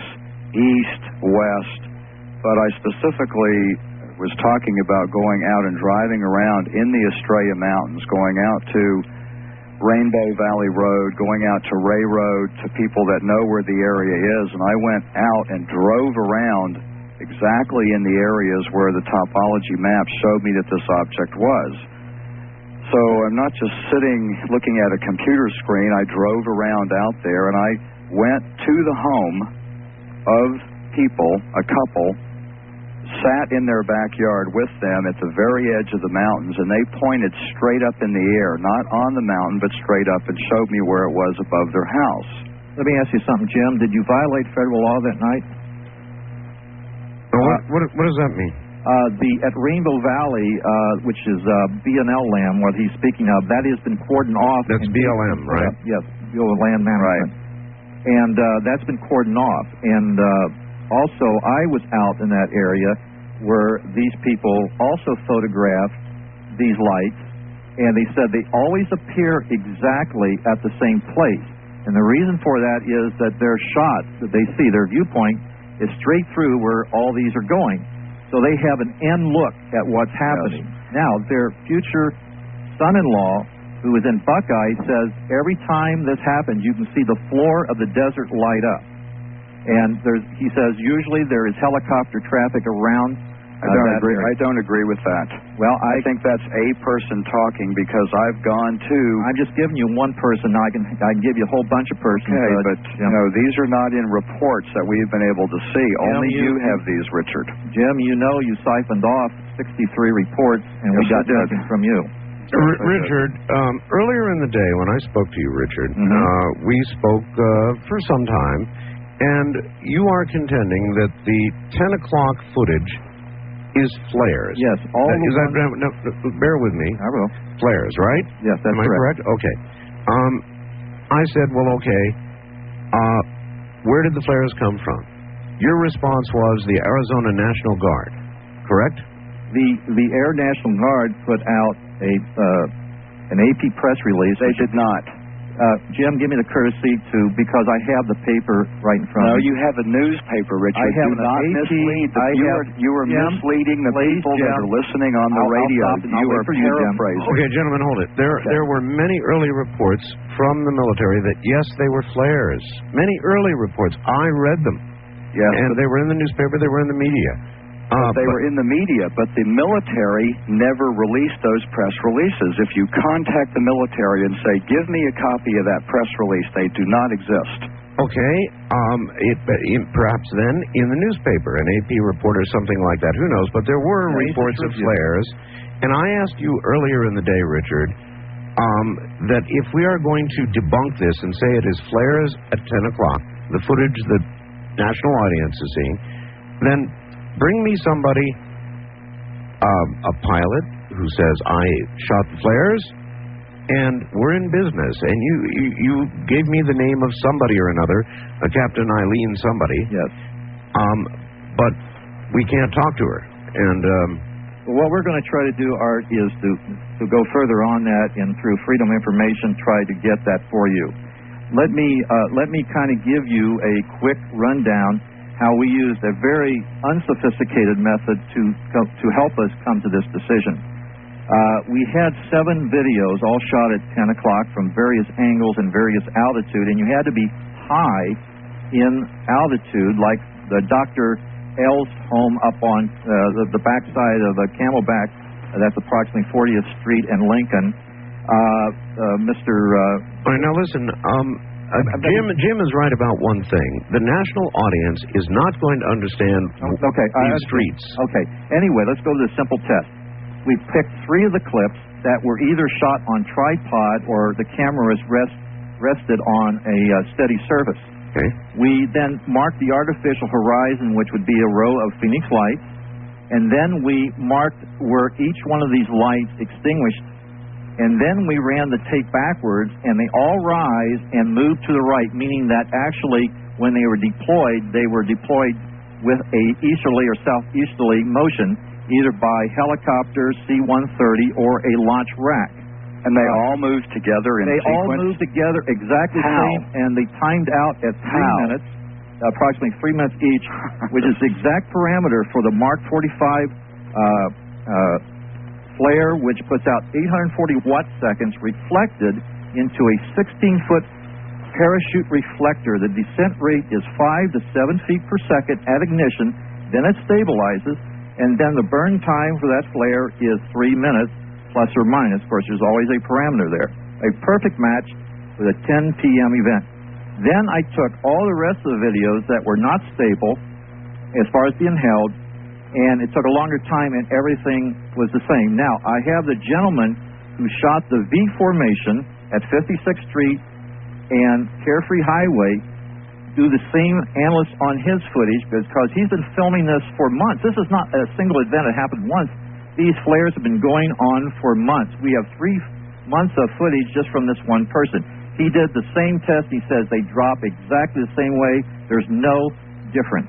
East, West, but I specifically was talking about going out and driving around in the Australia Mountains, going out to Rainbow Valley Road, going out to Ray Road, to people that know where the area is, and I went out and drove around exactly in the areas where the topology maps showed me that this object was. So I'm not just sitting looking at a computer screen. I drove around out there, and I went to the home of people, a couple, sat in their backyard with them at the very edge of the mountains, and they pointed straight up in the air, not on the mountain, but straight up, and showed me where it was above their house. Let me ask you something, Jim. Did you violate federal law that night? What does that mean? At Rainbow Valley, which is BNL land, what he's speaking of, that has been cordoned off. That's BLM, right? Yes, Bureau of Land Management. Right. And that's been cordoned off. And also, I was out in that area where these people also photographed these lights, and they said they always appear exactly at the same place. And the reason for that is that their shot that they see, their viewpoint, is straight through where all these are going. So they have an end look at what's happening. Yes. Now, their future son-in-law, who is in Buckeye, says every time this happens, you can see the floor of the desert light up. And he says usually there is helicopter traffic around. I don't agree with that. Well, I think that's a person talking, because I've gone to... I'm just giving you one person. I can give you a whole bunch of persons. Okay, but these are not in reports that we've been able to see. Jim, only you have these, Richard. Jim, you siphoned off 63 reports, and we got nothing from you. Richard, earlier in the day when I spoke to you, Richard, we spoke for some time, and you are contending that the 10 o'clock footage is flares. Yes. Bear with me. I will. Flares, right? Yes, that's Am I correct? Okay. I said, well, okay, where did the flares come from? Your response was the Arizona National Guard, correct? The Air National Guard put out an AP press release. They did not. Jim, give me the courtesy to, because I have the paper right in front of me. No, you have a newspaper, Richard. I have Do not mislead. You are misleading the people that are listening on the radio. You are paraphrasing. Okay, gentlemen, hold it. There were many early reports from the military that, yes, they were flares. Many early reports. I read them. Yes. And they were in the newspaper, they were in the media. They were in the media, but the military never released those press releases. If you contact the military and say, give me a copy of that press release, they do not exist. Okay, perhaps then in the newspaper, an AP report or something like that, who knows, but there were reports of flares. And I asked you earlier in the day, Richard, that if we are going to debunk this and say it is flares at 10 o'clock, the footage the national audience is seeing, then bring me somebody, a pilot who says, I shot the flares, and we're in business. And you gave me the name of somebody or another, a Captain Eileen somebody. Yes. But we can't talk to her. And what we're going to try to do, Art, is to go further on that, and through Freedom Information, try to get that for you. Let me kind of give you a quick rundown how we used a very unsophisticated method to help us come to this decision. We had 7 videos all shot at 10 o'clock from various angles and various altitude, and you had to be high in altitude, like the Dr. L's home up on the backside of the Camelback. That's approximately 40th Street and Lincoln. Mr. All right, now listen, Jim is right about one thing. The national audience is not going to understand these streets. Okay. Anyway, let's go to the simple test. We picked 3 of the clips that were either shot on tripod or the camera is rested on a steady surface. Okay. We then marked the artificial horizon, which would be a row of Phoenix lights, and then we marked where each one of these lights extinguished. And then we ran the tape backwards, and they all rise and move to the right, meaning that actually when they were deployed with a easterly or southeasterly motion, either by helicopter, C-130, or a launch rack. And they all moved together in sequence? They all moved together exactly the same, and they timed out at 3 minutes, approximately 3 minutes each, which is the exact parameter for the Mark 45 flare, which puts out 840 watt-seconds reflected into a 16-foot parachute reflector. The descent rate is 5 to 7 feet per second at ignition, then it stabilizes, and then the burn time for that flare is 3 minutes, plus or minus. Of course, there's always a parameter there. A perfect match with a 10 p.m. event. Then I took all the rest of the videos that were not stable as far as being held, and it took a longer time, and everything was the same. Now, I have the gentleman who shot the V formation at 56th Street and Carefree Highway do the same analysis on his footage, because he's been filming this for months. This is not a single event that happened once. These flares have been going on for months. We have 3 months of footage just from this one person. He did the same test. He says they drop exactly the same way. There's no difference.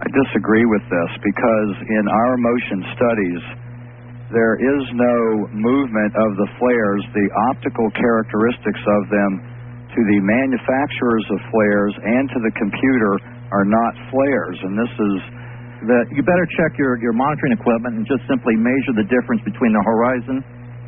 I disagree with this, because in our motion studies, there is no movement of the flares. The optical characteristics of them to the manufacturers of flares and to the computer are not flares. And this is you better check your monitoring equipment and just simply measure the difference between the horizon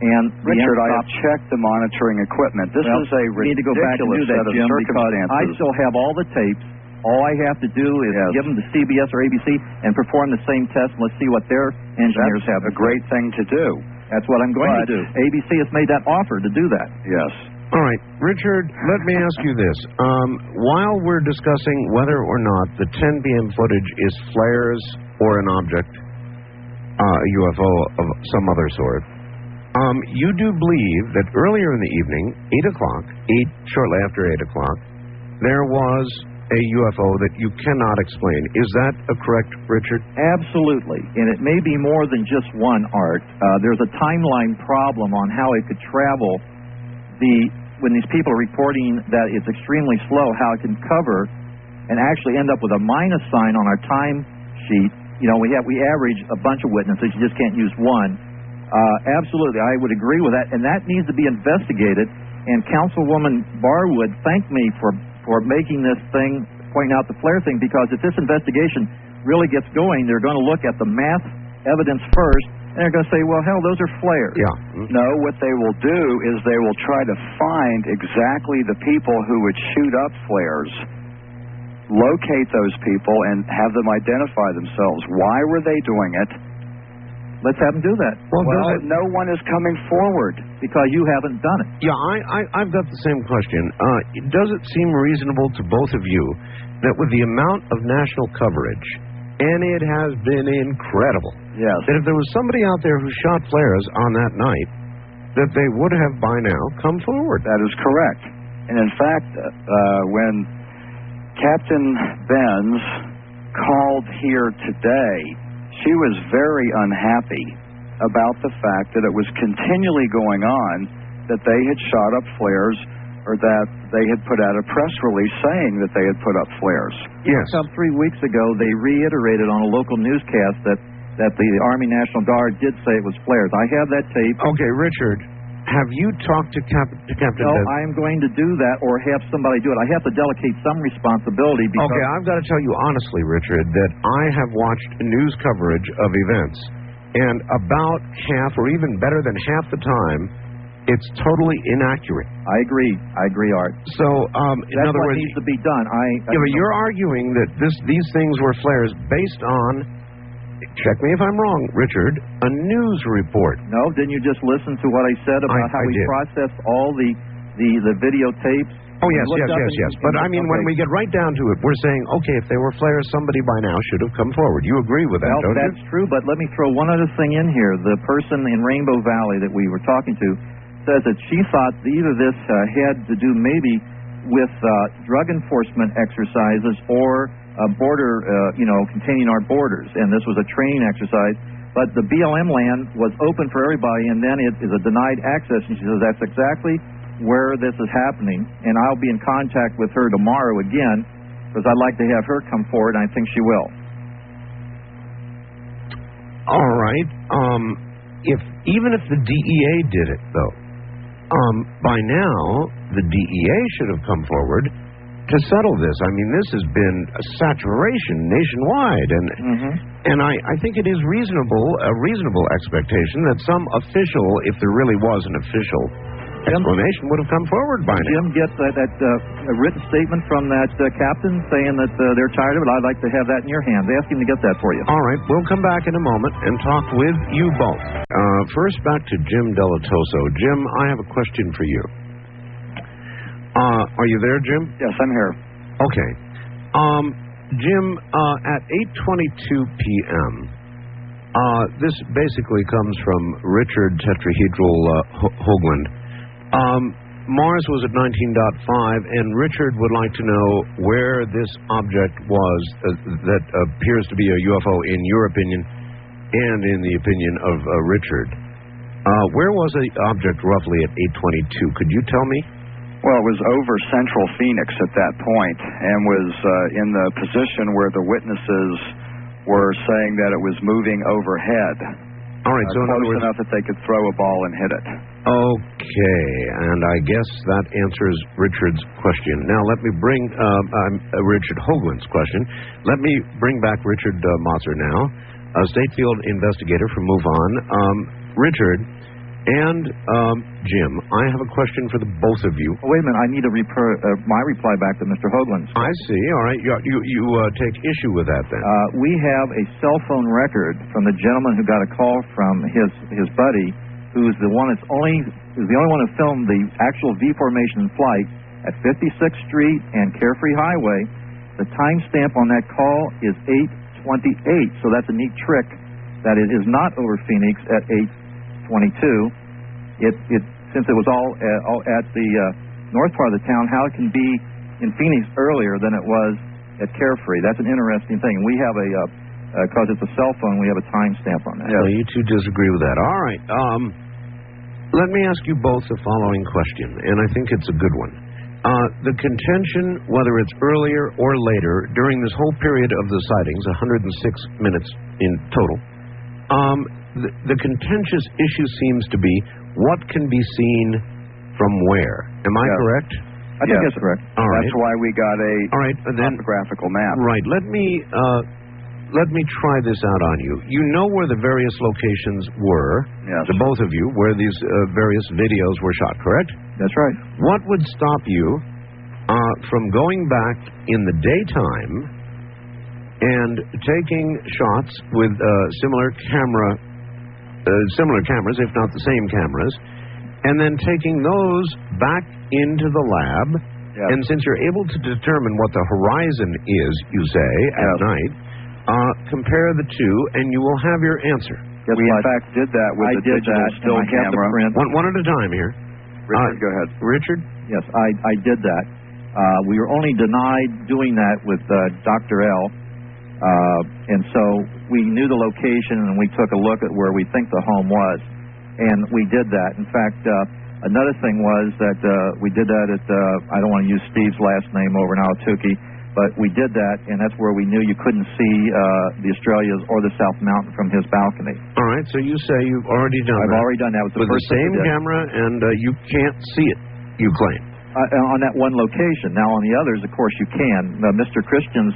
and the Richard, I have checked the monitoring equipment. This is a ridiculous need to go back and do that, Jim, because I still have all the tapes. All I have to do is give them to CBS or ABC and perform the same test, and let's see what their engineers have. That's a great thing to do. That's what I'm going to do. ABC has made that offer to do that. Yes. All right, Richard, let me ask you this. While we're discussing whether or not the 10 p.m. footage is flares or an object, a UFO of some other sort, You do believe that earlier in the evening, 8 o'clock, shortly after 8 o'clock, there was a UFO that you cannot explain. Is that correct, Richard? Absolutely. And it may be more than just one, Art. There's a timeline problem on how it could travel. When these people are reporting that it's extremely slow, how it can cover and actually end up with a minus sign on our time sheet. You know, we average a bunch of witnesses. You just can't use one. Absolutely, I would agree with that, and that needs to be investigated. And Councilwoman Barwood thanked me for making this thing, pointing out the flare thing, because if this investigation really gets going, they're going to look at the math evidence first, and they're going to say, well, hell, those are flares. Yeah. No, what they will do is they will try to find exactly the people who would shoot up flares, locate those people, and have them identify themselves. Why were they doing it? Let's have them do that. Well, no one is coming forward. Because you haven't done it. Yeah, I've got the same question. Does it seem reasonable to both of you that with the amount of national coverage, and it has been incredible, yes, that if there was somebody out there who shot flares on that night, that they would have by now come forward? That is correct. And in fact, when Captain Benz called here today, she was very unhappy about the fact that it was continually going on that they had shot up flares, or that they had put out a press release saying that they had put up flares. Yes. Some 3 weeks ago, they reiterated on a local newscast that the Army National Guard did say it was flares. I have that tape. Okay, Richard, have you talked to Captain No, Benz? I am going to do that, or have somebody do it. I have to delegate some responsibility. Because Okay, I've got to tell you honestly, Richard, that I have watched news coverage of events, and about half, or even better than half the time, it's totally inaccurate. I agree, Art. So, in That's other what words, needs to be done. but you're arguing that these things were flares based on, check me if I'm wrong, Richard, a news report. No, didn't you just listen to what I said about how we did. processed all the videotapes? Oh, yes. But I mean, when we get right down to it, we're saying, okay, if they were flares, somebody by now should have come forward. You agree with that, don't you? That's true, but let me throw one other thing in here. The person in Rainbow Valley that we were talking to says that she thought either this had to do maybe with drug enforcement exercises or border, containing our borders, and this was a training exercise. But the BLM land was open for everybody, and then it is a denied access, and she says that's exactly where this is happening, and I'll be in contact with her tomorrow again, because I'd like to have her come forward, and I think she will. All right. Even if the DEA did it, though, by now the DEA should have come forward to settle this. I mean, this has been a saturation nationwide, and I think it is a reasonable expectation that some official, if there really was an official explanation, would have come forward by now. Jim, get that written statement from that captain saying that they're tired of it. I'd like to have that in your hands. Ask him to get that for you. All right, we'll come back in a moment and talk with you both. First, back to Jim Dilettoso. Jim, I have a question for you. Are you there, Jim? Yes, I'm here. Okay. Jim, at 8:22 p.m., this basically comes from Richard Tetrahedral Hoagland. Mars was at 19.5, and Richard would like to know where this object was that appears to be a UFO in your opinion and in the opinion of Richard. Where was the object roughly at 8:22? Could you tell me? Well, it was over central Phoenix at that point, and was in the position where the witnesses were saying that it was moving overhead. All right, so in other close words, enough that they could throw a ball and hit it. Okay, and I guess that answers Richard's question. Now let me bring Richard Hoagland's question. Let me bring back Richard Motzer now, a state field investigator from MUFON. Richard and Jim, I have a question for the both of you. Oh, wait a minute, I need my reply back to Mr. Hoagland's. I see. All right, you take issue with that then. We have a cell phone record from the gentleman who got a call from his buddy, who's the only one who filmed the actual V formation in flight at 56th Street and Carefree Highway. The timestamp on that call is 8:28, so that's a neat trick that it is not over Phoenix at 8:22. since it was all at the north part of the town, how it can be in Phoenix earlier than it was at Carefree. That's an interesting thing. We have because it's a cell phone, we have a timestamp on that. Yeah, you two disagree with that. All right. Let me ask you both the following question, and I think it's a good one. The contention, whether it's earlier or later, during this whole period of the sightings, 106 minutes in total, the contentious issue seems to be what can be seen from where. Am I correct? I think that's correct. All right. That's why we got a topographical map. Right. Let me try this out on you. You know where the various locations were, the both of you, where these various videos were shot, correct? That's right. What would stop you from going back in the daytime and taking shots with similar cameras, if not the same cameras, and then taking those back into the lab? And since you're able to determine what the horizon is, you say, at night, compare the two, and you will have your answer. We, in fact, did that with the digital still camera. One at a time here. Richard, go ahead. Richard? Yes, I did that. We were only denied doing that with Dr. L. And so we knew the location, and we took a look at where we think the home was. And we did that. In fact, another thing was that we did that at, I don't want to use Steve's last name over in Ahwatukee, but we did that, and that's where we knew you couldn't see the Australias or the South Mountain from his balcony. All right, so you say you've already done that. I've already done that. With the same camera, and you can't see it, you claim. On that one location. Now, on the others, of course, you can. Mr. Christian's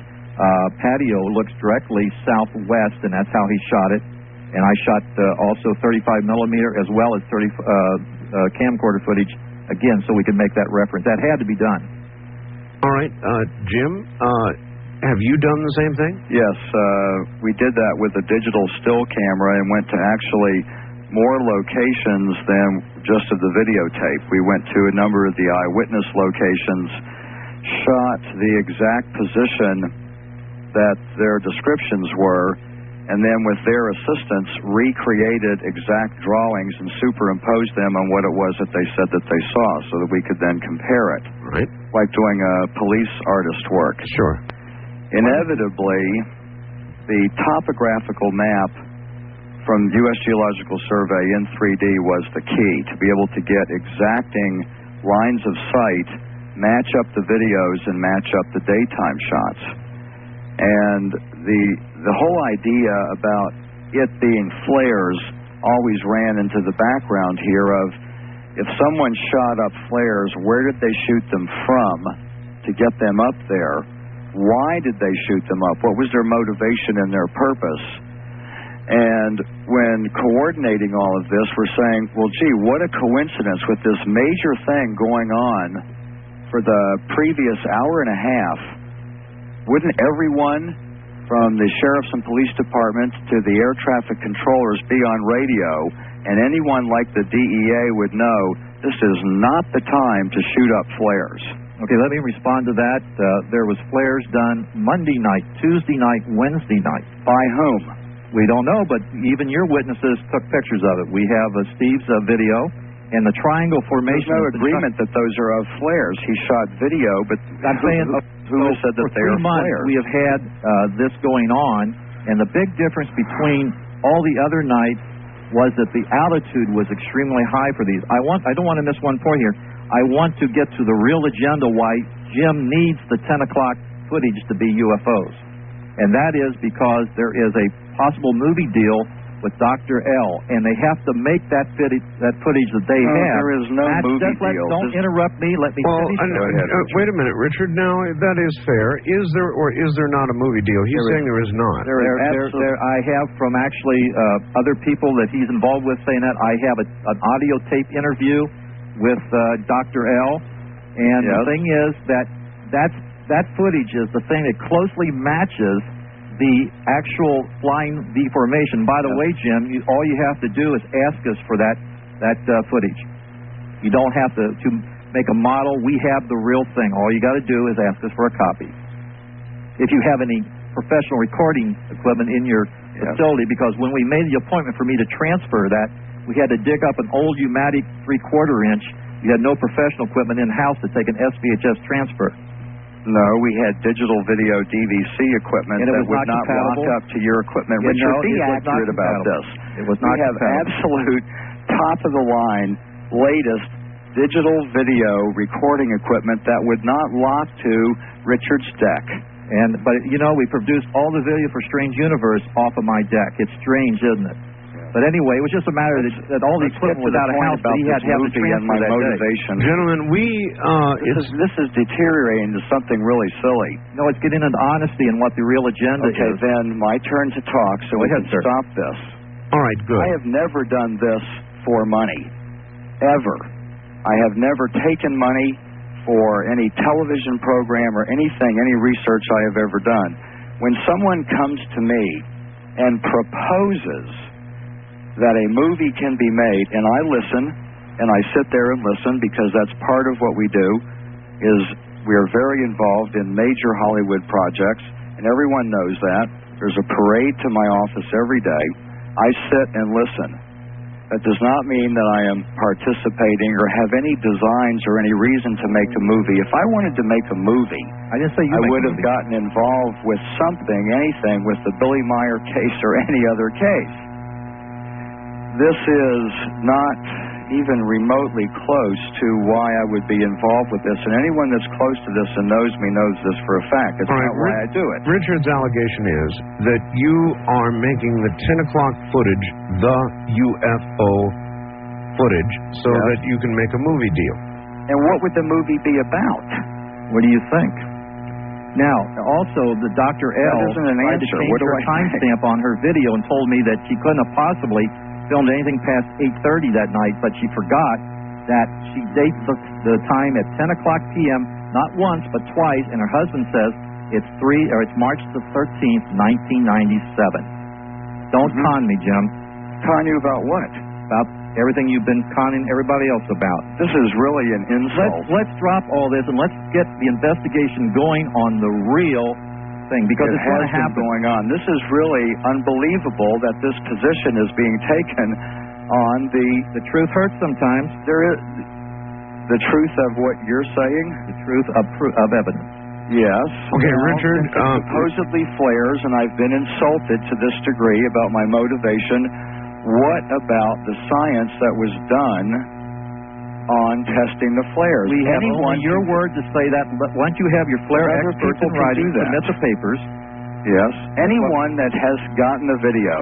patio looks directly southwest, and that's how he shot it. And I shot also 35 millimeter as well as 30 camcorder footage, again, so we could make that reference. That had to be done. All right. Jim, have you done the same thing? Yes. We did that with a digital still camera and went to actually more locations than just of the videotape. We went to a number of the eyewitness locations, shot the exact position that their descriptions were, and then with their assistance recreated exact drawings and superimposed them on what it was that they said that they saw so that we could then compare it. Right. Like doing police artist work. Sure. Inevitably, the topographical map from U.S. Geological Survey in 3D was the key, to be able to get exacting lines of sight, match up the videos, and match up the daytime shots. And the whole idea about it being flares always ran into the background here of, if someone shot up flares, where did they shoot them from to get them up there? Why did they shoot them up? What was their motivation and their purpose? And when coordinating all of this, we're saying, well, gee, what a coincidence with this major thing going on for the previous hour and a half. Wouldn't everyone from the sheriffs and police departments to the air traffic controllers be on radio, and anyone like the DEA would know this is not the time to shoot up flares? Okay, let me respond to that. There was flares done Monday night, Tuesday night, Wednesday night. By whom? We don't know, but even your witnesses took pictures of it. We have Steve's video, and the triangle formation. There's no agreement that those are of flares. He shot video, but I'm saying who said that they are flares? We have had this going on, and the big difference between all the other nights was that the altitude was extremely high for these. I don't want to miss one point here. I want to get to the real agenda why Jim needs the 10 o'clock footage to be UFOs. And that is because there is a possible movie deal with Dr. L, and they have to make that footage that they have. There is no movie deal. Don't interrupt me. Let me finish. Wait a minute, Richard. Now, that is fair. Is there or is there not a movie deal? He's saying there is not. I have from actually other people that he's involved with saying that. I have an audio tape interview with Dr. L, and the thing is that footage is the thing that closely matches the actual flying deformation. By the way, Jim, all you have to do is ask us for that footage. You don't have to make a model. We have the real thing. All you got to do is ask us for a copy. If you have any professional recording equipment in your facility, because when we made the appointment for me to transfer that We had to dig up an old U-matic 3/4 inch. You had no professional equipment in-house to take an SVHS transfer. No, we had digital video DVC equipment that would not lock up to your equipment. Richard, be accurate about this. It was not We have absolute top-of-the-line, latest digital video recording equipment that would not lock to Richard's deck. But we produced all the video for Strange Universe off of my deck. It's strange, isn't it? But anyway, it was just a matter that all the equipment was out of house, but he had to have the transfer that motivation. day. Gentlemen, this is deteriorating into something really silly. No, it's getting into honesty and what the real agenda is. Okay, then my turn to talk, so we can stop this. All right, good. I have never done this for money, ever. I have never taken money for any television program or anything, any research I have ever done. When someone comes to me and proposes that a movie can be made, and I listen, and I sit there and listen, because that's part of what we do, is we are very involved in major Hollywood projects, and everyone knows that. There's a parade to my office every day. I sit and listen. That does not mean that I am participating or have any designs or any reason to make a movie. If I wanted to make a movie, I would have gotten involved with something, anything, with the Billy Meier case or any other case. This is not even remotely close to why I would be involved with this. And anyone that's close to this and knows me knows this for a fact. It's not why I do it. Richard's allegation is that you are making the 10 o'clock footage the UFO footage so that you can make a movie deal. And what would the movie be about? What do you think? Now, also, the Dr. L tried to change her timestamp on her video and told me that she couldn't have possibly filmed anything past 8:30 that night, but she forgot that she dates the time at 10 o'clock p.m., not once, but twice, and her husband says it's March the 13th, 1997. Don't con me, Jim. Con you about what? About everything you've been conning everybody else about. This is really an insult. Let's drop all this and let's get the investigation going on the real thing, because it's going to happen. Going on. This is really unbelievable that this position is being taken on the truth hurts sometimes. There is the truth of what you're saying. The truth of evidence. Yes. Okay, Richard. Supposedly flares, and I've been insulted to this degree about my motivation. What about the science that was done on testing the flares? We have only your word to say that. Once you have your flare experts in writing, submit the papers. Yes. Anyone that has gotten a video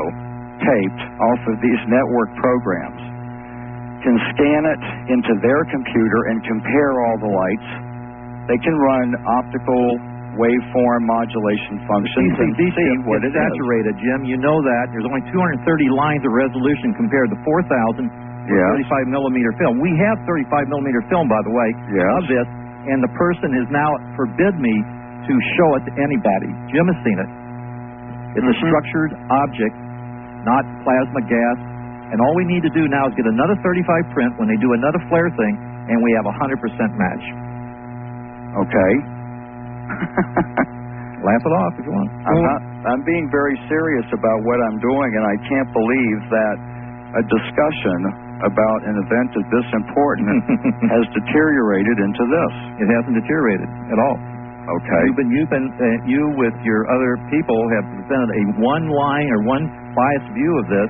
taped off of these network programs can scan it into their computer and compare all the lights. They can run optical waveform modulation functions and see what it is. Saturated, Jim. You know that. There's only 230 lines of resolution compared to 4,000 35 millimeter film. We have 35 millimeter film, by the way, of this, and the person has now forbid me to show it to anybody. Jim has seen it. It's a structured object, not plasma gas, and all we need to do now is get another 35 print when they do another flare thing, and we have 100% match. Okay. Laugh it off if you want. I'm being very serious about what I'm doing, and I can't believe that a discussion about an event of this important has deteriorated into this. It hasn't deteriorated at all. Okay. You with your other people have presented a one line or one biased view of this,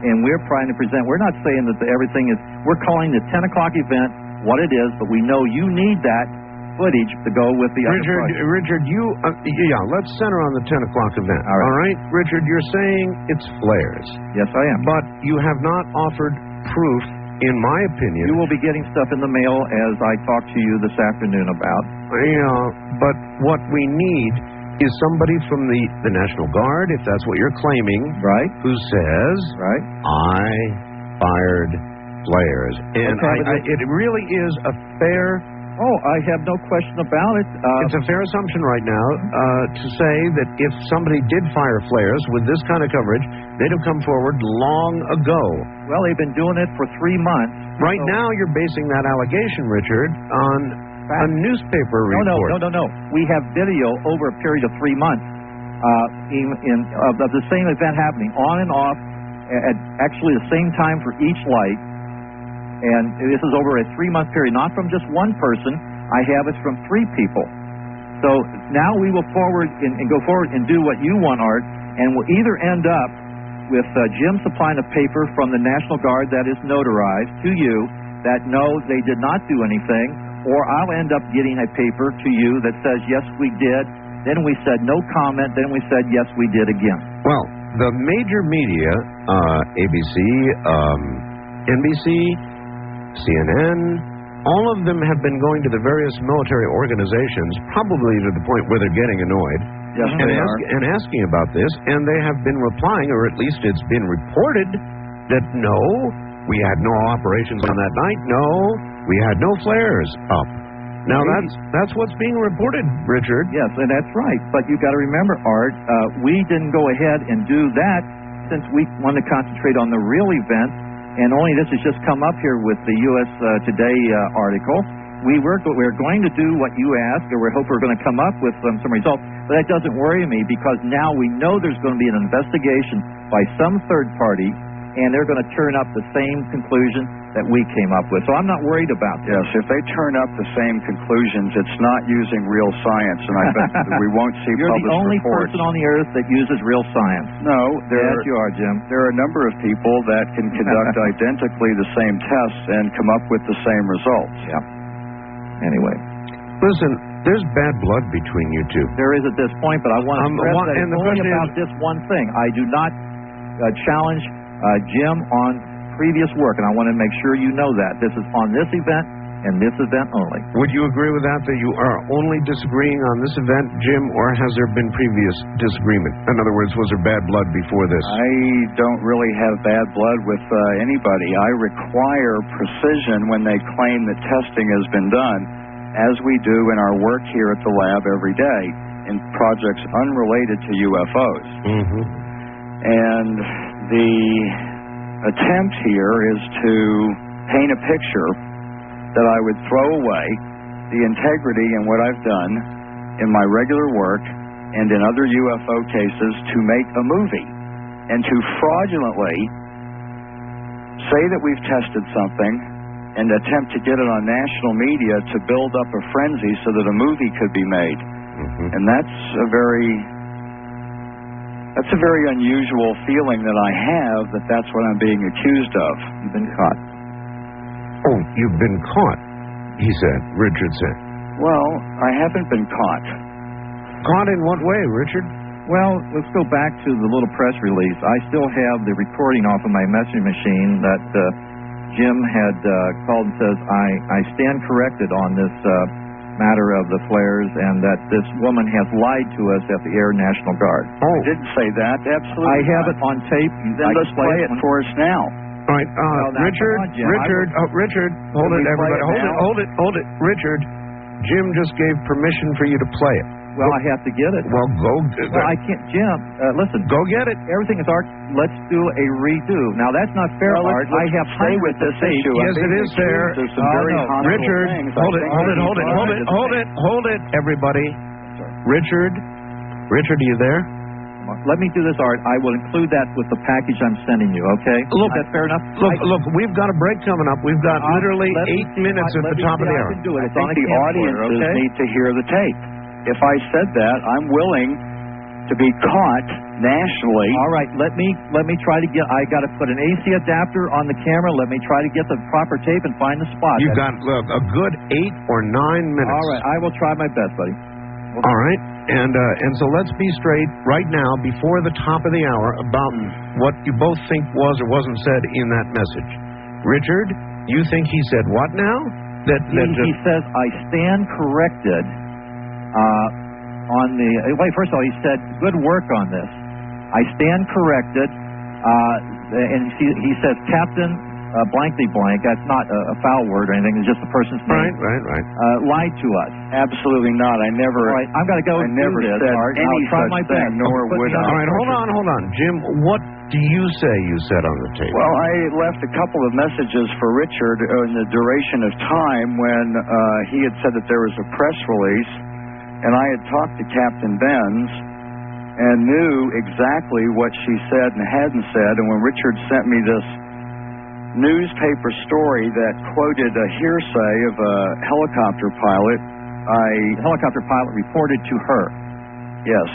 and we're trying to present. We're not saying that everything is. We're calling the 10 o'clock event what it is, but we know you need that footage to go with the other project. Richard, let's center on the 10 o'clock event. All right? Richard, you're saying it's flares. Yes, I am. But you have not offered proof, in my opinion. You will be getting stuff in the mail as I talk to you this afternoon about. But what we need is somebody from the National Guard, if that's what you're claiming, right? Who says, right? I fired flares. And it really is a fair... Oh, I have no question about it. It's a fair assumption right now to say that if somebody did fire flares with this kind of coverage, they'd have come forward long ago. Well, they've been doing it for 3 months. Right now, you're basing that allegation, Richard, on a newspaper report. No. We have video over a period of 3 months of the same event happening on and off at actually the same time for each light. And this is over a 3-month period, not from just one person. I have it from 3 people. So now we will forward and go forward and do what you want, Art, and we'll either end up with Jim supplying a paper from the National Guard that is notarized to you that no, they did not do anything, or I'll end up getting a paper to you that says, yes, we did. Then we said no comment. Then we said, yes, we did again. Well, the major media, ABC, NBC, CNN, all of them have been going to the various military organizations, probably to the point where they're getting annoyed, Yes, and asking about this, and they have been replying, or at least it's been reported, that no, we had no operations on that night, no, we had no flares up. Now, that's what's being reported, Richard. Yes, and that's right. But you've got to remember, Art, we didn't go ahead and do that since we wanted to concentrate on the real event, and only this has just come up here with the U.S. Today article. We're going to do what you asked, or we hope we're going to come up with some results, but that doesn't worry me because now we know there's going to be an investigation by some third party, and they're going to turn up the same conclusion that we came up with. So I'm not worried about that. Yes, if they turn up the same conclusions, it's not using real science, and I bet we won't see You're published the only reports. person on the earth that uses real science. No, Yes, you are, Jim. there are a number of people that can conduct identically the same tests and come up with the same results. Yeah. Anyway. Listen, there's bad blood between you two. There is at this point, but I want to stress that and it's the only question about this one thing. I do not challenge Jim on previous work, and I want to make sure you know that. This is on this event and this event only. Would you agree with that you are only disagreeing on this event, Jim, or has there been previous disagreement? In other words, was there bad blood before this? I don't really have bad blood with anybody. I require precision when they claim that testing has been done, as we do in our work here at the lab every day in projects unrelated to UFOs. Mm-hmm. And the attempt here is to paint a picture that I would throw away the integrity in what I've done in my regular work and in other UFO cases to make a movie and to fraudulently say that we've tested something and attempt to get it on national media to build up a frenzy so that a movie could be made. Mm-hmm. And that's a very unusual feeling that I have, that's what I'm being accused of. You've been caught. Oh, you've been caught, he said, Richard said. Well, I haven't been caught. Caught in what way, Richard? Well, let's go back to the little press release. I still have the recording off of my messaging machine that Jim had called and says, I stand corrected on this matter of the flares and that this woman has lied to us at the Air National Guard. Oh, I didn't say that. Absolutely. I have it on tape. Then let's play it for us now. All right, Richard, hold it, everybody. Hold it. Richard, Jim just gave permission for you to play it. Well, I have to get it. Well, go. Well, I can't, Jim. Listen. Go get it. Everything is art. Let's do a redo. Now, that's not fair, Art. I have stay with this issue. Yes, it is fair. There's some very hostile Richard, things. hold it, everybody. Richard, are you there? Let me do this, Art. I will include that with the package I'm sending you, okay? Look, is that fair enough? Look, we've got a break coming up. We've got literally 8 minutes at the top of the hour. I think the audiences need to hear the tape. If I said that, I'm willing to be caught nationally. All right, let me try to get. I got to put an AC adapter on the camera. Let me try to get the proper tape and find the spot. You've got a good 8 or 9 minutes. All right, I will try my best, buddy. All right, and so let's be straight right now before the top of the hour about what you both think was or wasn't said in that message. Richard, you think he said what now? He says, I stand corrected on the... Wait, first of all, he said, good work on this. I stand corrected, and he says, Captain blankly blank, that's not a foul word or anything, it's just the person's name. Right. Lied to us. Absolutely not. I never... All right, I've got to go I never this, said Art. any I'll try such my thing, best. nor would I. All right, hold on. Jim, what do you say you said on the tape? Well, I left a couple of messages for Richard in the duration of time when he had said that there was a press release, and I had talked to Captain Benz, and knew exactly what she said and hadn't said. And when Richard sent me this newspaper story that quoted a hearsay of a helicopter pilot, The helicopter pilot reported to her. Yes.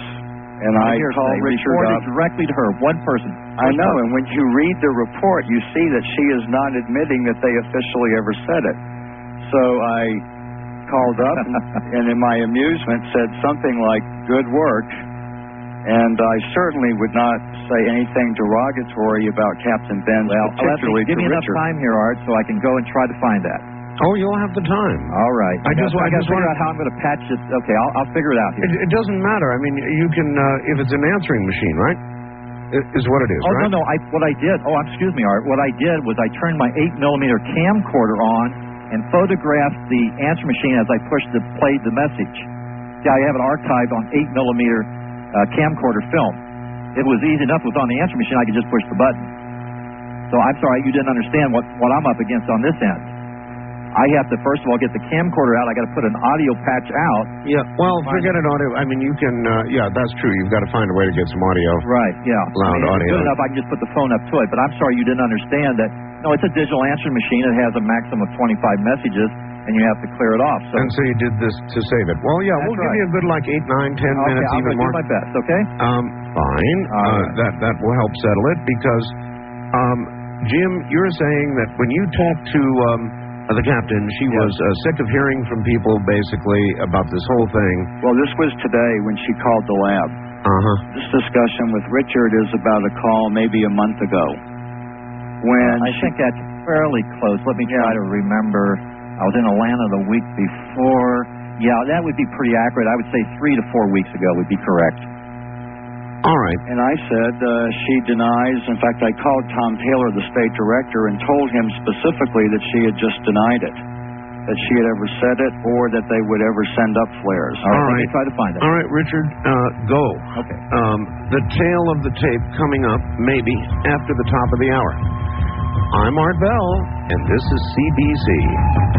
And I called Richard reported up directly to her, one person. I know, and when you read the report, you see that she is not admitting that they officially ever said it. So I called up and in my amusement said something like, good work. And I certainly would not say anything derogatory about Captain Benz, particularly give to me enough Richard. time here, Art, so I can go and try to find that. Oh, you'll have the time. All right. I got to figure out how I'm going to patch this. Okay, I'll figure it out here. It doesn't matter. I mean, you can, if it's an answering machine, right? Is what it is, right? No. What I did, excuse me, Art. What I did was I turned my 8mm camcorder on and photographed the answer machine as I played the message. Yeah, I have it archived on 8mm camcorder film. It was easy enough. It was on the answer machine. I could just push the button. So I'm sorry you didn't understand what I'm up against on this end. I have to, first of all, get the camcorder out. I got to put an audio patch out. Yeah, well, forget an audio. I mean, you can, that's true. You've got to find a way to get some audio. Right, yeah. Loud audio. Good enough, I can just put the phone up to it. But I'm sorry you didn't understand that. No, it's a digital answering machine. It has a maximum of 25 messages, and you have to clear it off. So. And so you did this to save it. Well, yeah, we'll give you a good, 8, 9, 10 minutes, even more. I'll do my best, okay? Fine. That will help settle it, because, Jim, you're saying that when you talked to, the captain, she was sick of hearing from people, basically, about this whole thing. Well, this was today when she called the lab. This discussion with Richard is about a call maybe a month ago. I think that's fairly close. Let me try to remember. I was in Atlanta the week before. Yeah, that would be pretty accurate. I would say 3 to 4 weeks ago would be correct. All right. And I said she denies. In fact, I called Tom Taylor, the state director, and told him specifically that she had just denied it, that she had ever said it, or that they would ever send up flares. All right. Let me try to find it. All right, Richard, go. Okay. The tail of the tape coming up, maybe, after the top of the hour. I'm Art Bell, and this is CBC.